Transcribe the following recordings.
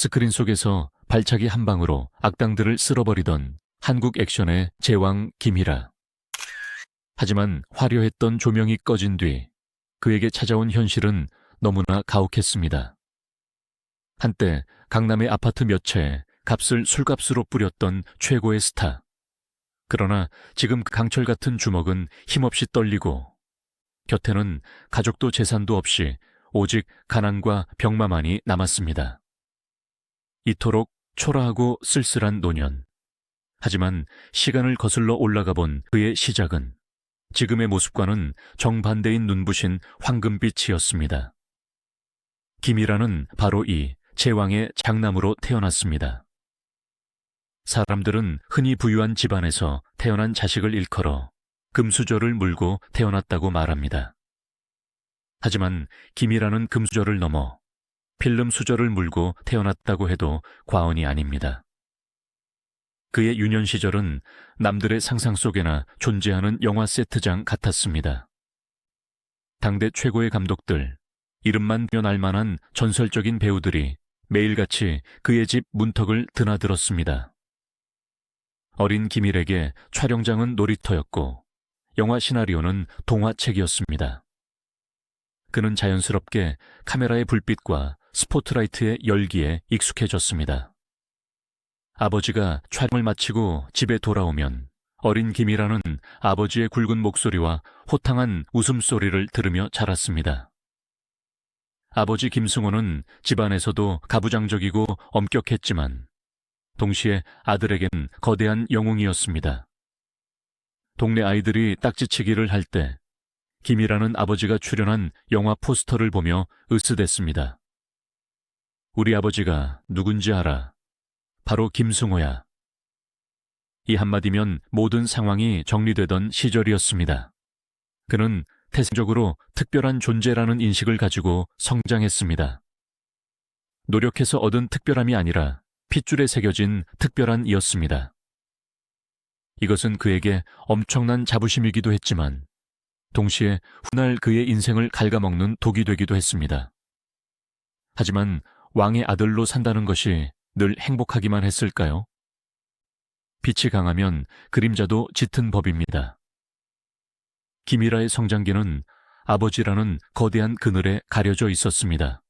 스크린 속에서 발차기 한 방으로 악당들을 쓸어버리던 한국 액션의 제왕 김희라. 하지만 화려했던 조명이 꺼진 뒤 그에게 찾아온 현실은 너무나 가혹했습니다. 한때 강남의 아파트 몇 채에 값을 술값으로 뿌렸던 최고의 스타. 그러나 지금 그 강철 같은 주먹은 힘없이 떨리고 곁에는 가족도 재산도 없이 오직 가난과 병마만이 남았습니다. 이토록 초라하고 쓸쓸한 노년. 하지만 시간을 거슬러 올라가 본 그의 시작은 지금의 모습과는 정반대인 눈부신 황금빛이었습니다. 김희라는 바로 이 제왕의 장남으로 태어났습니다. 사람들은 흔히 부유한 집안에서 태어난 자식을 일컬어 금수저를 물고 태어났다고 말합니다. 하지만 김희라는 금수저를 넘어 필름 수저를 물고 태어났다고 해도 과언이 아닙니다. 그의 유년 시절은 남들의 상상 속에나 존재하는 영화 세트장 같았습니다. 당대 최고의 감독들, 이름만 면 알만한 전설적인 배우들이 매일같이 그의 집 문턱을 드나들었습니다. 어린 김일에게 촬영장은 놀이터였고 영화 시나리오는 동화책이었습니다. 그는 자연스럽게 카메라의 불빛과 스포트라이트의 열기에 익숙해졌습니다. 아버지가 촬영을 마치고 집에 돌아오면 어린 김이라는 아버지의 굵은 목소리와 호탕한 웃음소리를 들으며 자랐습니다. 아버지 김승호는 집안에서도 가부장적이고 엄격했지만 동시에 아들에겐 거대한 영웅이었습니다. 동네 아이들이 딱지치기를 할 때 김이라는 아버지가 출연한 영화 포스터를 보며 으스댔습니다. 우리 아버지가 누군지 알아. 바로 김승호야. 이 한마디면 모든 상황이 정리되던 시절이었습니다. 그는 태생적으로 특별한 존재라는 인식을 가지고 성장했습니다. 노력해서 얻은 특별함이 아니라 핏줄에 새겨진 특별한 이었습니다. 이것은 그에게 엄청난 자부심이기도 했지만 동시에 훗날 그의 인생을 갉아먹는 독이 되기도 했습니다. 하지만 왕의 아들로 산다는 것이 늘 행복하기만 했을까요? 빛이 강하면 그림자도 짙은 법입니다. 김희라의 성장기는 아버지라는 거대한 그늘에 가려져 있었습니다.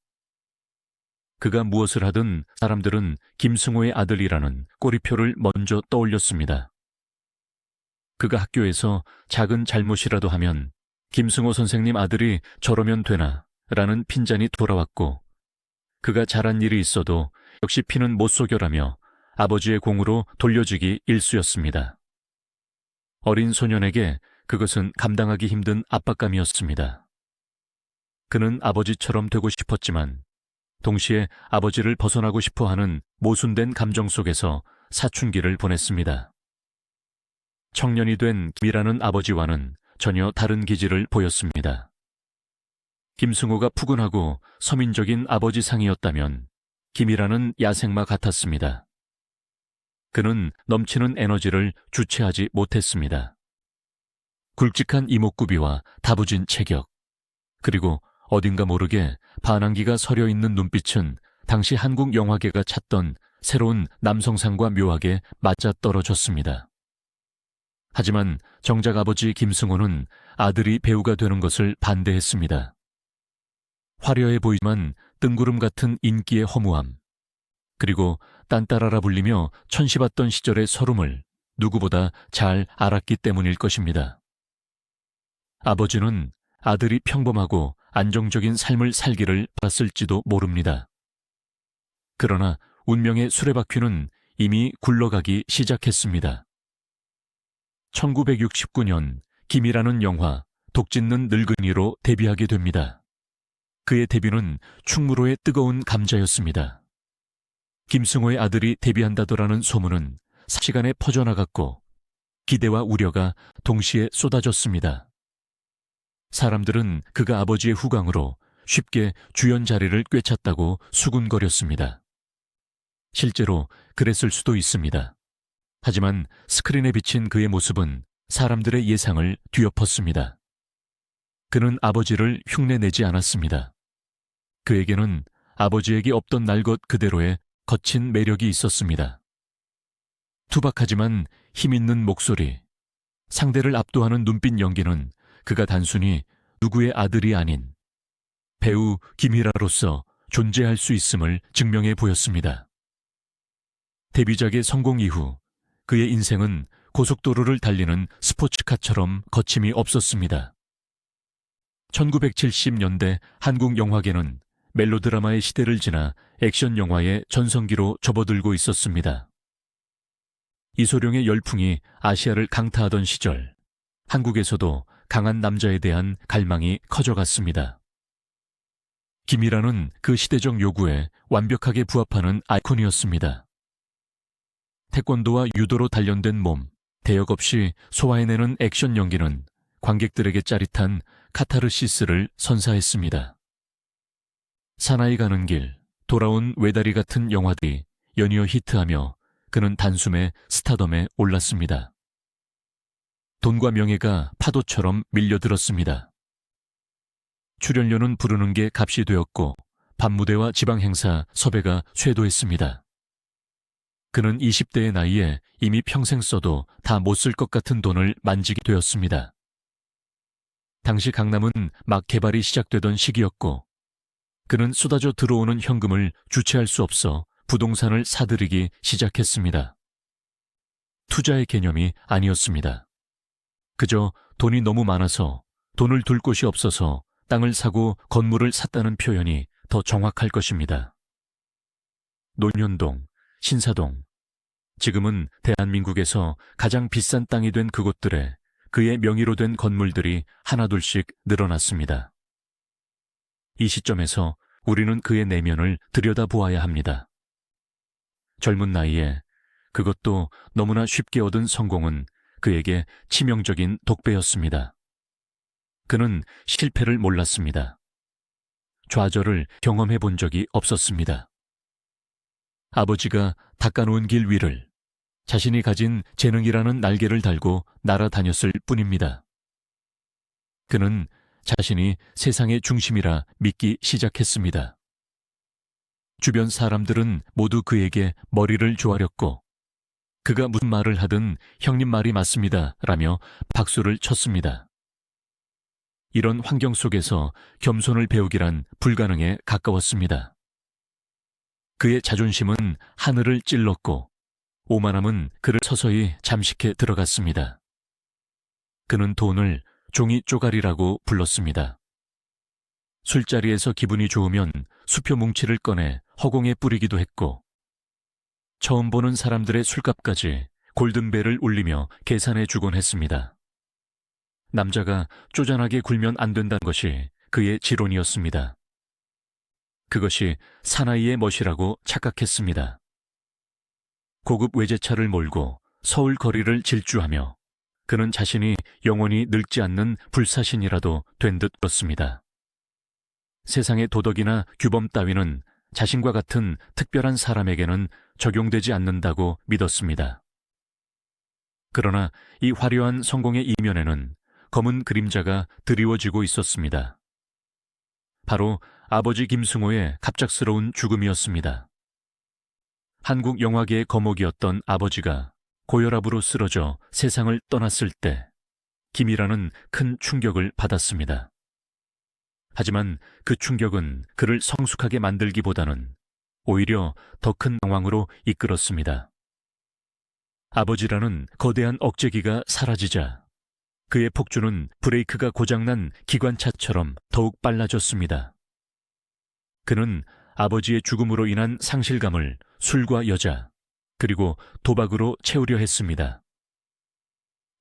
그가 무엇을 하든 사람들은 김승호의 아들이라는 꼬리표를 먼저 떠올렸습니다. 그가 학교에서 작은 잘못이라도 하면 김승호 선생님 아들이 저러면 되나 라는 핀잔이 돌아왔고 그가 잘한 일이 있어도 역시 피는 못 속여라며 아버지의 공으로 돌려주기 일쑤였습니다. 어린 소년에게 그것은 감당하기 힘든 압박감이었습니다. 그는 아버지처럼 되고 싶었지만 동시에 아버지를 벗어나고 싶어하는 모순된 감정 속에서 사춘기를 보냈습니다. 청년이 된 김이라는 아버지와는 전혀 다른 기질을 보였습니다. 김승호가 푸근하고 서민적인 아버지상이었다면 김이라는 야생마 같았습니다. 그는 넘치는 에너지를 주체하지 못했습니다. 굵직한 이목구비와 다부진 체격, 그리고 어딘가 모르게 반항기가 서려 있는 눈빛은 당시 한국 영화계가 찾던 새로운 남성상과 묘하게 맞아떨어졌습니다. 하지만 정작 아버지 김승호는 아들이 배우가 되는 것을 반대했습니다. 화려해 보이지만 뜬구름 같은 인기의 허무함, 그리고 딴따라라 불리며 천시받던 시절의 서름을 누구보다 잘 알았기 때문일 것입니다. 아버지는 아들이 평범하고 안정적인 삶을 살기를 바랐을지도 모릅니다. 그러나 운명의 수레바퀴는 이미 굴러가기 시작했습니다. 1969년 김이라는 영화 독짓는 늙은이로 데뷔하게 됩니다. 그의 데뷔는 충무로의 뜨거운 감자였습니다. 김승호의 아들이 데뷔한다더라는 소문은 시간에 퍼져나갔고 기대와 우려가 동시에 쏟아졌습니다. 사람들은 그가 아버지의 후광으로 쉽게 주연 자리를 꿰찼다고 수군거렸습니다. 실제로 그랬을 수도 있습니다. 하지만 스크린에 비친 그의 모습은 사람들의 예상을 뒤엎었습니다. 그는 아버지를 흉내내지 않았습니다. 그에게는 아버지에게 없던 날 것 그대로의 거친 매력이 있었습니다. 투박하지만 힘있는 목소리, 상대를 압도하는 눈빛 연기는 그가 단순히 누구의 아들이 아닌 배우 김희라로서 존재할 수 있음을 증명해 보였습니다. 데뷔작의 성공 이후 그의 인생은 고속도로를 달리는 스포츠카처럼 거침이 없었습니다. 1970년대 한국 영화계는 멜로드라마의 시대를 지나 액션 영화의 전성기로 접어들고 있었습니다. 이소룡의 열풍이 아시아를 강타하던 시절, 한국에서도 강한 남자에 대한 갈망이 커져갔습니다. 김희라는 그 시대적 요구에 완벽하게 부합하는 아이콘이었습니다. 태권도와 유도로 단련된 몸, 대역 없이 소화해내는 액션 연기는 관객들에게 짜릿한 카타르시스를 선사했습니다. 사나이 가는 길, 돌아온 외다리 같은 영화들이 연이어 히트하며 그는 단숨에 스타덤에 올랐습니다. 돈과 명예가 파도처럼 밀려들었습니다. 출연료는 부르는 게 값이 되었고 밤무대와 지방행사 섭외가 쇄도했습니다. 그는 20대의 나이에 이미 평생 써도 다 못 쓸 것 같은 돈을 만지게 되었습니다. 당시 강남은 막 개발이 시작되던 시기였고 그는 쏟아져 들어오는 현금을 주체할 수 없어 부동산을 사들이기 시작했습니다. 투자의 개념이 아니었습니다. 그저 돈이 너무 많아서 돈을 둘 곳이 없어서 땅을 사고 건물을 샀다는 표현이 더 정확할 것입니다. 논현동, 신사동, 지금은 대한민국에서 가장 비싼 땅이 된 그곳들에 그의 명의로 된 건물들이 하나둘씩 늘어났습니다. 이 시점에서 우리는 그의 내면을 들여다보아야 합니다. 젊은 나이에 그것도 너무나 쉽게 얻은 성공은 그에게 치명적인 독배였습니다. 그는 실패를 몰랐습니다. 좌절을 경험해 본 적이 없었습니다. 아버지가 닦아놓은 길 위를 자신이 가진 재능이라는 날개를 달고 날아다녔을 뿐입니다. 그는 자신이 세상의 중심이라 믿기 시작했습니다. 주변 사람들은 모두 그에게 머리를 조아렸고 그가 무슨 말을 하든 형님 말이 맞습니다 라며 박수를 쳤습니다. 이런 환경 속에서 겸손을 배우기란 불가능에 가까웠습니다. 그의 자존심은 하늘을 찔렀고 오만함은 그를 서서히 잠식해 들어갔습니다. 그는 돈을 종이 쪼가리라고 불렀습니다. 술자리에서 기분이 좋으면 수표 뭉치를 꺼내 허공에 뿌리기도 했고 처음 보는 사람들의 술값까지 골든벨을 울리며 계산해 주곤 했습니다. 남자가 쪼잔하게 굴면 안 된다는 것이 그의 지론이었습니다. 그것이 사나이의 멋이라고 착각했습니다. 고급 외제차를 몰고 서울 거리를 질주하며 그는 자신이 영원히 늙지 않는 불사신이라도 된 듯 그렇습니다. 세상의 도덕이나 규범 따위는 자신과 같은 특별한 사람에게는 적용되지 않는다고 믿었습니다. 그러나 이 화려한 성공의 이면에는 검은 그림자가 드리워지고 있었습니다. 바로 아버지 김승호의 갑작스러운 죽음이었습니다. 한국 영화계의 거목이었던 아버지가 고혈압으로 쓰러져 세상을 떠났을 때 김희라는 큰 충격을 받았습니다. 하지만 그 충격은 그를 성숙하게 만들기보다는 오히려 더 큰 방황으로 이끌었습니다. 아버지라는 거대한 억제기가 사라지자 그의 폭주는 브레이크가 고장난 기관차처럼 더욱 빨라졌습니다. 그는 아버지의 죽음으로 인한 상실감을 술과 여자, 그리고 도박으로 채우려 했습니다.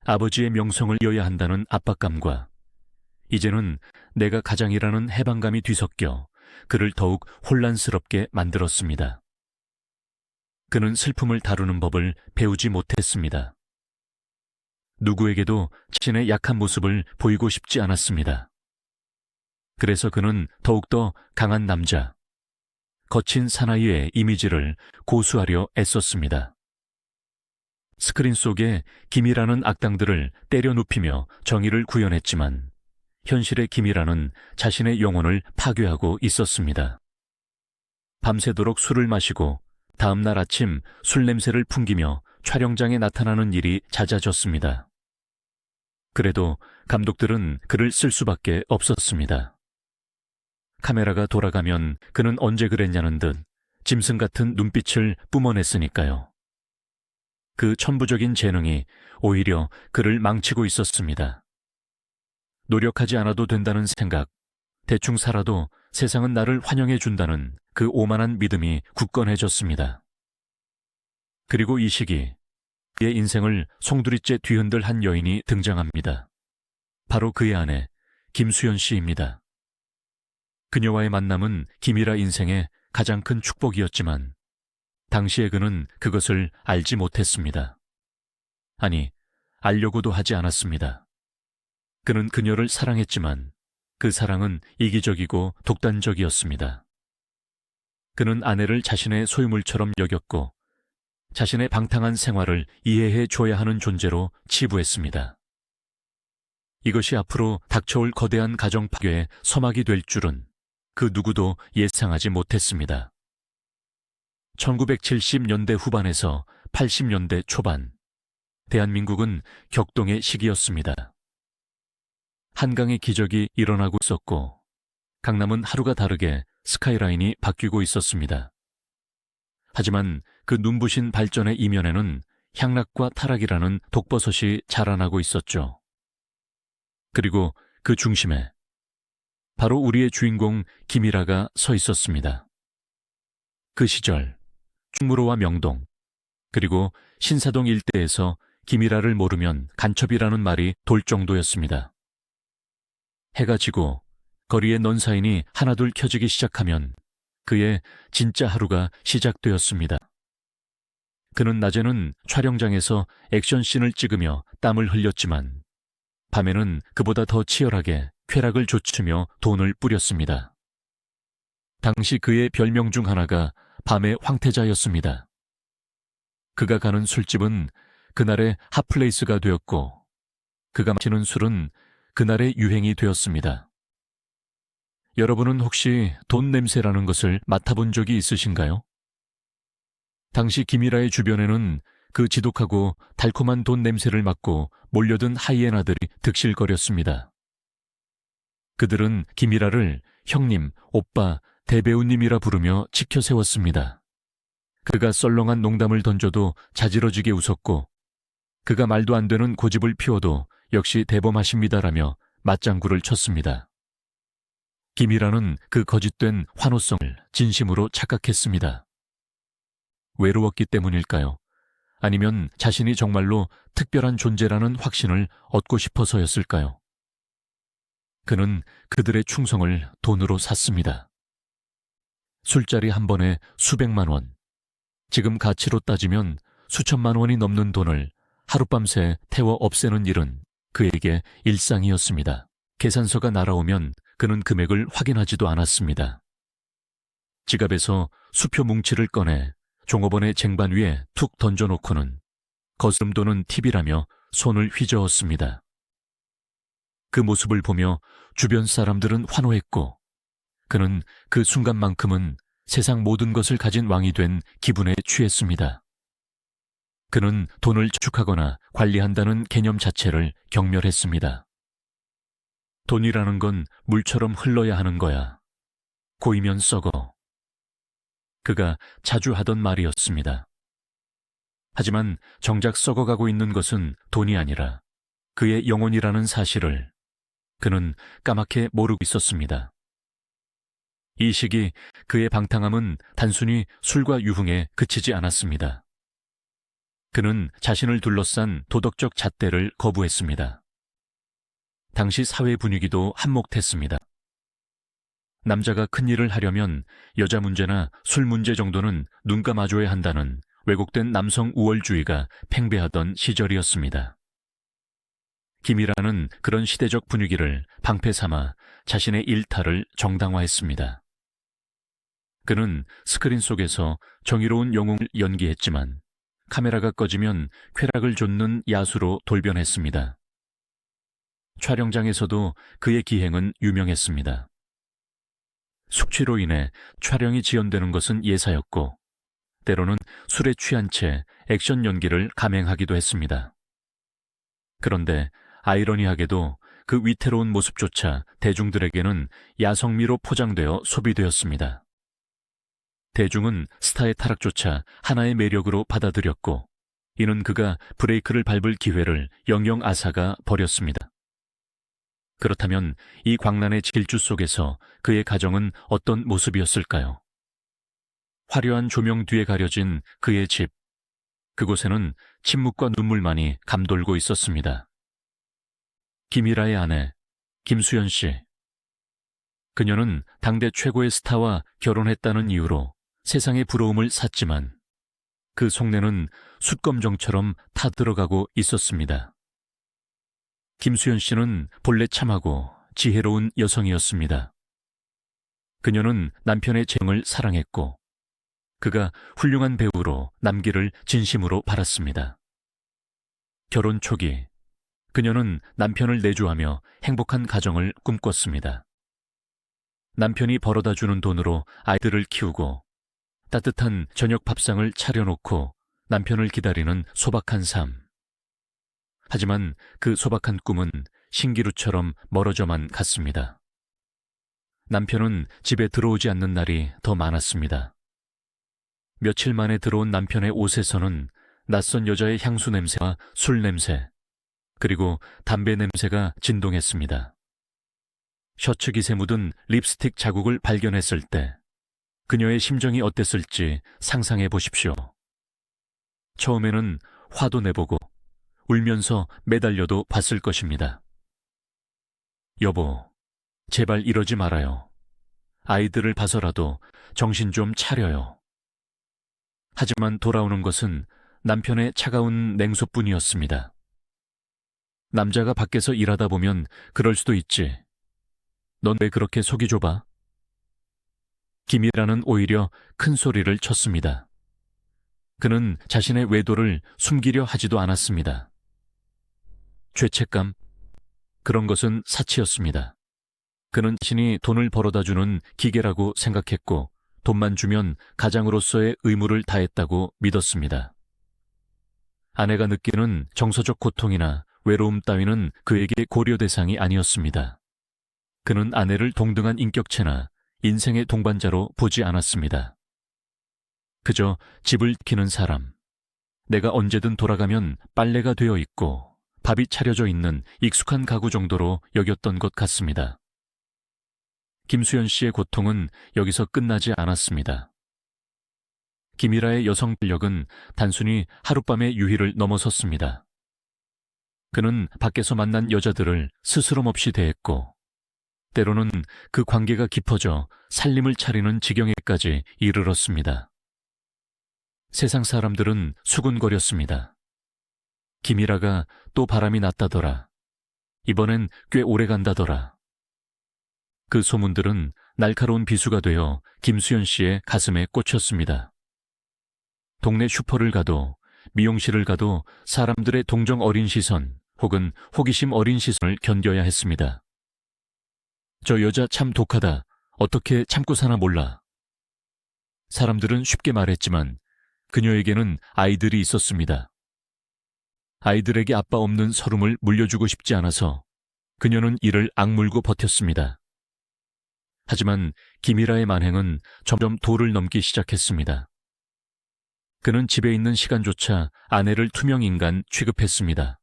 아버지의 명성을 이어야 한다는 압박감과 이제는 내가 가장이라는 해방감이 뒤섞여 그를 더욱 혼란스럽게 만들었습니다. 그는 슬픔을 다루는 법을 배우지 못했습니다. 누구에게도 자신의 약한 모습을 보이고 싶지 않았습니다. 그래서 그는 더욱더 강한 남자, 거친 사나이의 이미지를 고수하려 애썼습니다. 스크린 속에 김이라는 악당들을 때려 눕히며 정의를 구현했지만 현실의 김이라는 자신의 영혼을 파괴하고 있었습니다. 밤새도록 술을 마시고 다음 날 아침 술 냄새를 풍기며 촬영장에 나타나는 일이 잦아졌습니다. 그래도 감독들은 그를 쓸 수밖에 없었습니다. 카메라가 돌아가면 그는 언제 그랬냐는 듯 짐승 같은 눈빛을 뿜어냈으니까요. 그 천부적인 재능이 오히려 그를 망치고 있었습니다. 노력하지 않아도 된다는 생각, 대충 살아도 세상은 나를 환영해 준다는 그 오만한 믿음이 굳건해졌습니다. 그리고 이 시기 그의 인생을 송두리째 뒤흔들 한 여인이 등장합니다. 바로 그의 아내 김수연 씨입니다. 그녀와의 만남은 김이라 인생의 가장 큰 축복이었지만 당시에 그는 그것을 알지 못했습니다. 아니, 알려고도 하지 않았습니다. 그는 그녀를 사랑했지만 그 사랑은 이기적이고 독단적이었습니다. 그는 아내를 자신의 소유물처럼 여겼고 자신의 방탕한 생활을 이해해 줘야 하는 존재로 치부했습니다. 이것이 앞으로 닥쳐올 거대한 가정 파괴의 서막이 될 줄은 그 누구도 예상하지 못했습니다. 1970년대 후반에서 80년대 초반, 대한민국은 격동의 시기였습니다. 한강의 기적이 일어나고 있었고 강남은 하루가 다르게 스카이라인이 바뀌고 있었습니다. 하지만 그 눈부신 발전의 이면에는 향락과 타락이라는 독버섯이 자라나고 있었죠. 그리고 그 중심에 바로 우리의 주인공 김이라가 서 있었습니다. 그 시절 충무로와 명동 그리고 신사동 일대에서 김이라를 모르면 간첩이라는 말이 돌 정도였습니다. 해가 지고 거리의 넌사인이 하나둘 켜지기 시작하면 그의 진짜 하루가 시작되었습니다. 그는 낮에는 촬영장에서 액션씬을 찍으며 땀을 흘렸지만 밤에는 그보다 더 치열하게 쾌락을 좇으며 돈을 뿌렸습니다. 당시 그의 별명 중 하나가 밤의 황태자였습니다. 그가 가는 술집은 그날의 핫플레이스가 되었고 그가 마시는 술은 그날의 유행이 되었습니다. 여러분은 혹시 돈 냄새라는 것을 맡아본 적이 있으신가요? 당시 김이라의 주변에는 그 지독하고 달콤한 돈 냄새를 맡고 몰려든 하이에나들이 득실거렸습니다. 그들은 김이라를 형님, 오빠, 대배우님이라 부르며 지켜 세웠습니다. 그가 썰렁한 농담을 던져도 자지러지게 웃었고 그가 말도 안 되는 고집을 피워도 역시 대범하십니다라며 맞장구를 쳤습니다. 김이라는 그 거짓된 환호성을 진심으로 착각했습니다. 외로웠기 때문일까요? 아니면 자신이 정말로 특별한 존재라는 확신을 얻고 싶어서였을까요? 그는 그들의 충성을 돈으로 샀습니다. 술자리 한 번에 수백만 원, 지금 가치로 따지면 수천만 원이 넘는 돈을 하룻밤새 태워 없애는 일은 그에게 일상이었습니다. 계산서가 날아오면 그는 금액을 확인하지도 않았습니다. 지갑에서 수표 뭉치를 꺼내 종업원의 쟁반 위에 툭 던져놓고는 거스름 도는 팁이라며 손을 휘저었습니다. 그 모습을 보며 주변 사람들은 환호했고 그는 그 순간만큼은 세상 모든 것을 가진 왕이 된 기분에 취했습니다. 그는 돈을 저축하거나 관리한다는 개념 자체를 경멸했습니다. 돈이라는 건 물처럼 흘러야 하는 거야. 고이면 썩어. 그가 자주 하던 말이었습니다. 하지만 정작 썩어가고 있는 것은 돈이 아니라 그의 영혼이라는 사실을 그는 까맣게 모르고 있었습니다. 이 시기 그의 방탕함은 단순히 술과 유흥에 그치지 않았습니다. 그는 자신을 둘러싼 도덕적 잣대를 거부했습니다. 당시 사회 분위기도 한몫했습니다. 남자가 큰일을 하려면 여자 문제나 술 문제 정도는 눈 감아줘야 한다는 왜곡된 남성 우월주의가 팽배하던 시절이었습니다. 김이라는 그런 시대적 분위기를 방패 삼아 자신의 일탈을 정당화했습니다. 그는 스크린 속에서 정의로운 영웅을 연기했지만 카메라가 꺼지면 쾌락을 좇는 야수로 돌변했습니다. 촬영장에서도 그의 기행은 유명했습니다. 숙취로 인해 촬영이 지연되는 것은 예사였고 때로는 술에 취한 채 액션 연기를 감행하기도 했습니다. 그런데 아이러니하게도 그 위태로운 모습조차 대중들에게는 야성미로 포장되어 소비되었습니다. 대중은 스타의 타락조차 하나의 매력으로 받아들였고, 이는 그가 브레이크를 밟을 기회를 영영 앗아가 버렸습니다. 그렇다면 이 광란의 질주 속에서 그의 가정은 어떤 모습이었을까요? 화려한 조명 뒤에 가려진 그의 집, 그곳에는 침묵과 눈물만이 감돌고 있었습니다. 김일아의 아내, 김수연 씨. 그녀는 당대 최고의 스타와 결혼했다는 이유로 세상의 부러움을 샀지만 그 속내는 숯검정처럼 타들어가고 있었습니다. 김수연 씨는 본래 참하고 지혜로운 여성이었습니다. 그녀는 남편의 재능을 사랑했고 그가 훌륭한 배우로 남기를 진심으로 바랐습니다. 결혼 초기 그녀는 남편을 내조하며 행복한 가정을 꿈꿨습니다. 남편이 벌어다주는 돈으로 아이들을 키우고 따뜻한 저녁 밥상을 차려놓고 남편을 기다리는 소박한 삶. 하지만 그 소박한 꿈은 신기루처럼 멀어져만 갔습니다. 남편은 집에 들어오지 않는 날이 더 많았습니다. 며칠 만에 들어온 남편의 옷에서는 낯선 여자의 향수 냄새와 술 냄새, 그리고 담배 냄새가 진동했습니다. 셔츠 깃에 묻은 립스틱 자국을 발견했을 때 그녀의 심정이 어땠을지 상상해 보십시오. 처음에는 화도 내보고 울면서 매달려도 봤을 것입니다. 여보, 제발 이러지 말아요. 아이들을 봐서라도 정신 좀 차려요. 하지만 돌아오는 것은 남편의 차가운 냉소뿐이었습니다. 남자가 밖에서 일하다 보면 그럴 수도 있지. 넌 왜 그렇게 속이 좁아? 김이라는 오히려 큰 소리를 쳤습니다. 그는 자신의 외도를 숨기려 하지도 않았습니다. 죄책감? 그런 것은 사치였습니다. 그는 자신이 돈을 벌어다주는 기계라고 생각했고 돈만 주면 가장으로서의 의무를 다했다고 믿었습니다. 아내가 느끼는 정서적 고통이나 외로움 따위는 그에게 고려 대상이 아니었습니다. 그는 아내를 동등한 인격체나 인생의 동반자로 보지 않았습니다. 그저 집을 지키는 사람, 내가 언제든 돌아가면 빨래가 되어 있고 밥이 차려져 있는 익숙한 가구 정도로 여겼던 것 같습니다. 김수연 씨의 고통은 여기서 끝나지 않았습니다. 김일아의 여성 권력은 단순히 하룻밤의 유희를 넘어섰습니다. 그는 밖에서 만난 여자들을 스스럼없이 대했고 때로는 그 관계가 깊어져 살림을 차리는 지경에까지 이르렀습니다. 세상 사람들은 수군거렸습니다. 김일아가 또 바람이 났다더라. 이번엔 꽤 오래 간다더라. 그 소문들은 날카로운 비수가 되어 김수연 씨의 가슴에 꽂혔습니다. 동네 슈퍼를 가도 미용실을 가도 사람들의 동정 어린 시선 혹은 호기심 어린 시선을 견뎌야 했습니다. 저 여자 참 독하다. 어떻게 참고 사나 몰라. 사람들은 쉽게 말했지만 그녀에게는 아이들이 있었습니다. 아이들에게 아빠 없는 서름을 물려주고 싶지 않아서 그녀는 이를 악물고 버텼습니다. 하지만 김일아의 만행은 점점 도를 넘기 시작했습니다. 그는 집에 있는 시간조차 아내를 투명인간 취급했습니다.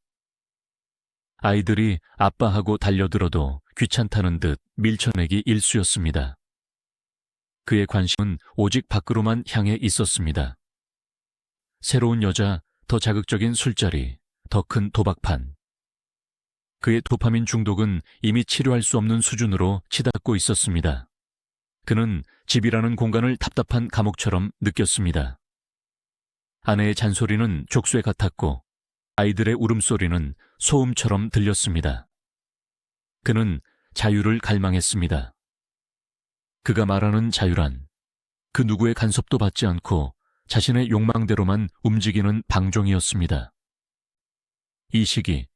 아이들이 아빠하고 달려들어도 귀찮다는 듯 밀쳐내기 일쑤였습니다. 그의 관심은 오직 밖으로만 향해 있었습니다. 새로운 여자, 더 자극적인 술자리, 더 큰 도박판. 그의 도파민 중독은 이미 치료할 수 없는 수준으로 치닫고 있었습니다. 그는 집이라는 공간을 답답한 감옥처럼 느꼈습니다. 아내의 잔소리는 족쇄 같았고 아이들의 울음소리는 소음처럼 들렸습니다. 그는 자유를 갈망했습니다. 그가 말하는 자유란 그 누구의 간섭도 받지 않고 자신의 욕망대로만 움직이는 방종이었습니다. 이 시기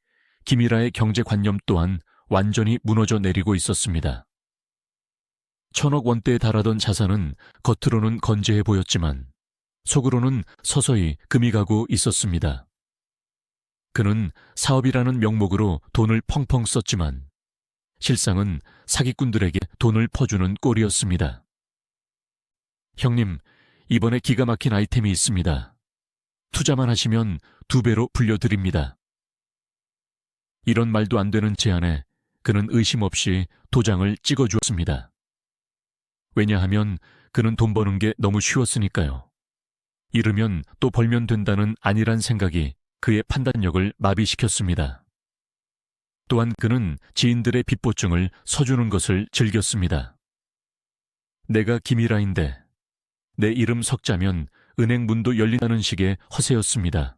김일아의 경제관념 또한 완전히 무너져 내리고 있었습니다. 1,000억 원대에 달하던 자산은 겉으로는 건재해 보였지만 속으로는 서서히 금이 가고 있었습니다. 그는 사업이라는 명목으로 돈을 펑펑 썼지만 실상은 사기꾼들에게 돈을 퍼주는 꼴이었습니다. 형님, 이번에 기가 막힌 아이템이 있습니다. 투자만 하시면 2배로 불려드립니다. 이런 말도 안 되는 제안에 그는 의심 없이 도장을 찍어주었습니다. 왜냐하면 그는 돈 버는 게 너무 쉬웠으니까요. 이르면 또 벌면 된다는 안일한 생각이 그의 판단력을 마비시켰습니다. 또한 그는 지인들의 빚보증을 서주는 것을 즐겼습니다. 내가 김일아인데 내 이름 석자면 은행 문도 열린다는 식의 허세였습니다.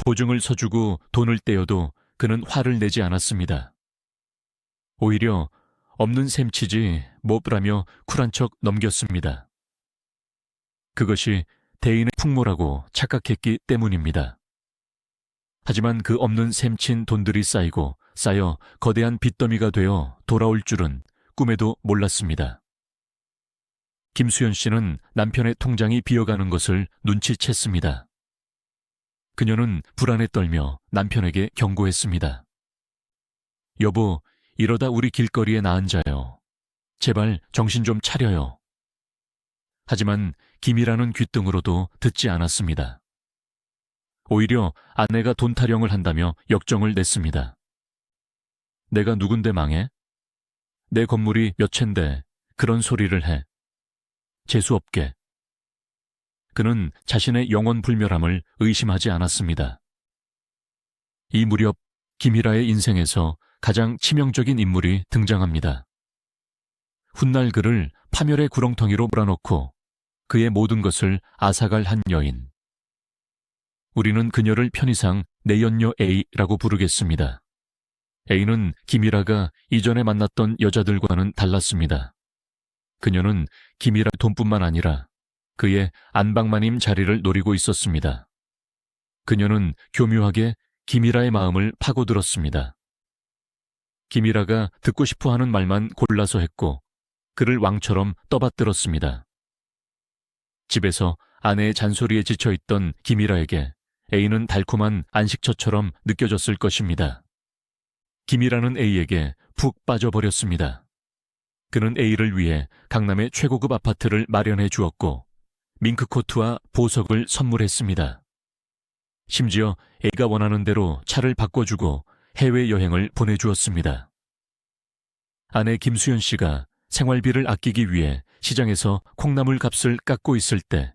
보증을 서주고 돈을 떼어도 그는 화를 내지 않았습니다. 오히려 없는 셈치지 뭐라며 쿨한 척 넘겼습니다. 그것이 대인의 풍모라고 착각했기 때문입니다. 하지만 그 없는 셈친 돈들이 쌓여 거대한 빚더미가 되어 돌아올 줄은 꿈에도 몰랐습니다. 김수연 씨는 남편의 통장이 비어가는 것을 눈치챘습니다. 그녀는 불안에 떨며 남편에게 경고했습니다. 여보, 이러다 우리 길거리에 나앉아요. 제발 정신 좀 차려요. 하지만 김이라는 귓등으로도 듣지 않았습니다. 오히려 아내가 돈 타령을 한다며 역정을 냈습니다. 내가 누군데 망해? 내 건물이 몇 채인데 그런 소리를 해. 재수없게. 그는 자신의 영원불멸함을 의심하지 않았습니다. 이 무렵 김일아의 인생에서 가장 치명적인 인물이 등장합니다. 훗날 그를 파멸의 구렁텅이로 몰아넣고 그의 모든 것을 앗아갈 여인. 우리는 그녀를 편의상 내연녀 A라고 부르겠습니다. A는 김일아가 이전에 만났던 여자들과는 달랐습니다. 그녀는 김일아 돈뿐만 아니라 그의 안방마님 자리를 노리고 있었습니다. 그녀는 교묘하게 김일아의 마음을 파고들었습니다. 김일아가 듣고 싶어하는 말만 골라서 했고 그를 왕처럼 떠받들었습니다. 집에서 아내의 잔소리에 지쳐있던 김일아에게 A는 달콤한 안식처처럼 느껴졌을 것입니다. 김일아는 A에게 푹 빠져버렸습니다. 그는 A를 위해 강남의 최고급 아파트를 마련해 주었고 밍크코트와 보석을 선물했습니다. 심지어 A가 원하는 대로 차를 바꿔주고 해외여행을 보내주었습니다. 아내 김수연 씨가 생활비를 아끼기 위해 시장에서 콩나물 값을 깎고 있을 때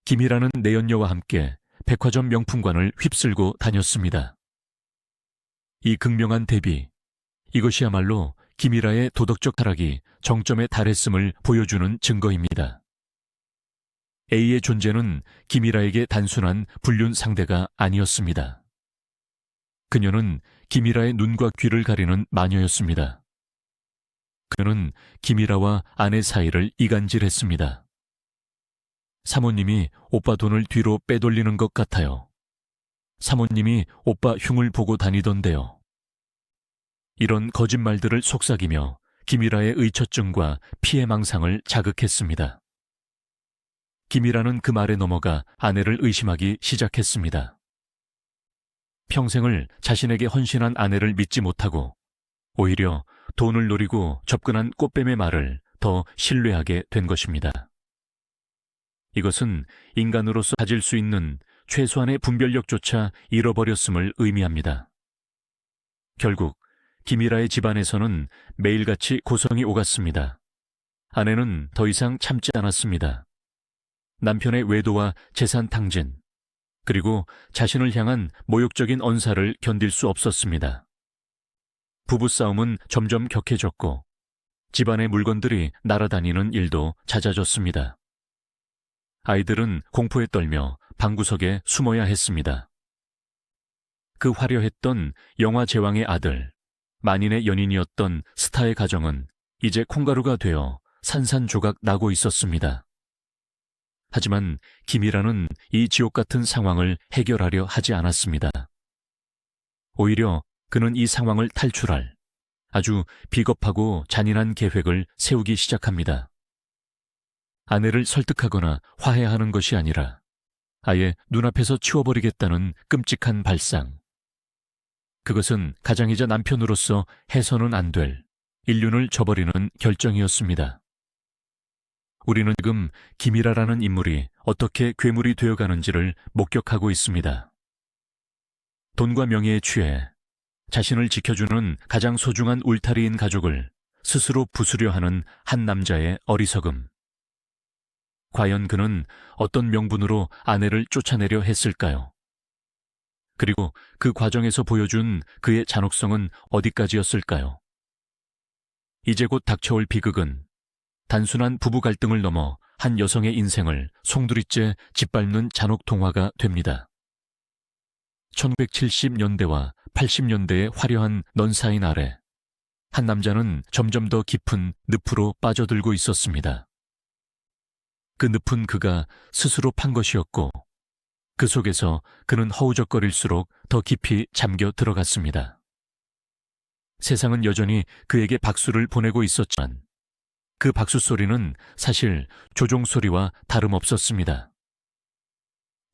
김이라는 내연녀와 함께 백화점 명품관을 휩쓸고 다녔습니다. 이 극명한 대비, 이것이야말로 김일아의 도덕적 타락이 정점에 달했음을 보여주는 증거입니다. A의 존재는 김일아에게 단순한 불륜 상대가 아니었습니다. 그녀는 김일아의 눈과 귀를 가리는 마녀였습니다. 그는 김일아와 아내 사이를 이간질했습니다. 사모님이 오빠 돈을 뒤로 빼돌리는 것 같아요. 사모님이 오빠 흉을 보고 다니던데요. 이런 거짓말들을 속삭이며 김일아의 의처증과 피해망상을 자극했습니다. 김일아는 그 말에 넘어가 아내를 의심하기 시작했습니다. 평생을 자신에게 헌신한 아내를 믿지 못하고 오히려 돈을 노리고 접근한 꽃뱀의 말을 더 신뢰하게 된 것입니다. 이것은 인간으로서 가질 수 있는 최소한의 분별력조차 잃어버렸음을 의미합니다. 결국 김일아의 집안에서는 매일같이 고성이 오갔습니다. 아내는 더 이상 참지 않았습니다. 남편의 외도와 재산 탕진, 그리고 자신을 향한 모욕적인 언사를 견딜 수 없었습니다. 부부싸움은 점점 격해졌고 집안의 물건들이 날아다니는 일도 잦아졌습니다. 아이들은 공포에 떨며 방구석에 숨어야 했습니다. 그 화려했던 영화 제왕의 아들, 만인의 연인이었던 스타의 가정은 이제 콩가루가 되어 산산조각 나고 있었습니다. 하지만 김일아는 이 지옥 같은 상황을 해결하려 하지 않았습니다. 오히려 그는 이 상황을 탈출할 아주 비겁하고 잔인한 계획을 세우기 시작합니다. 아내를 설득하거나 화해하는 것이 아니라 아예 눈앞에서 치워버리겠다는 끔찍한 발상. 그것은 가장이자 남편으로서 해서는 안 될 인륜을 저버리는 결정이었습니다. 우리는 지금 김이라라는 인물이 어떻게 괴물이 되어가는지를 목격하고 있습니다. 돈과 명예에 취해 자신을 지켜주는 가장 소중한 울타리인 가족을 스스로 부수려 하는 한 남자의 어리석음. 과연 그는 어떤 명분으로 아내를 쫓아내려 했을까요? 그리고 그 과정에서 보여준 그의 잔혹성은 어디까지였을까요? 이제 곧 닥쳐올 비극은 단순한 부부 갈등을 넘어 한 여성의 인생을 송두리째 짓밟는 잔혹 동화가 됩니다. 1970년대와 80년대의 화려한 넌사인 아래 한 남자는 점점 더 깊은 늪으로 빠져들고 있었습니다. 그 늪은 그가 스스로 판 것이었고 그 속에서 그는 허우적거릴수록 더 깊이 잠겨 들어갔습니다. 세상은 여전히 그에게 박수를 보내고 있었지만 그 박수 소리는 사실 조종소리와 다름없었습니다.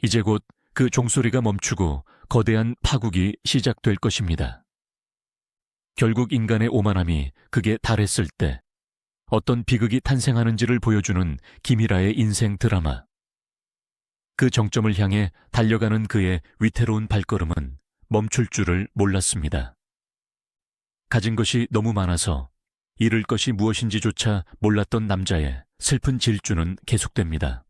이제 곧 그 종소리가 멈추고 거대한 파국이 시작될 것입니다. 결국 인간의 오만함이 극에 달했을 때 어떤 비극이 탄생하는지를 보여주는 김이라의 인생 드라마. 그 정점을 향해 달려가는 그의 위태로운 발걸음은 멈출 줄을 몰랐습니다. 가진 것이 너무 많아서 잃을 것이 무엇인지조차 몰랐던 남자의 슬픈 질주는 계속됩니다.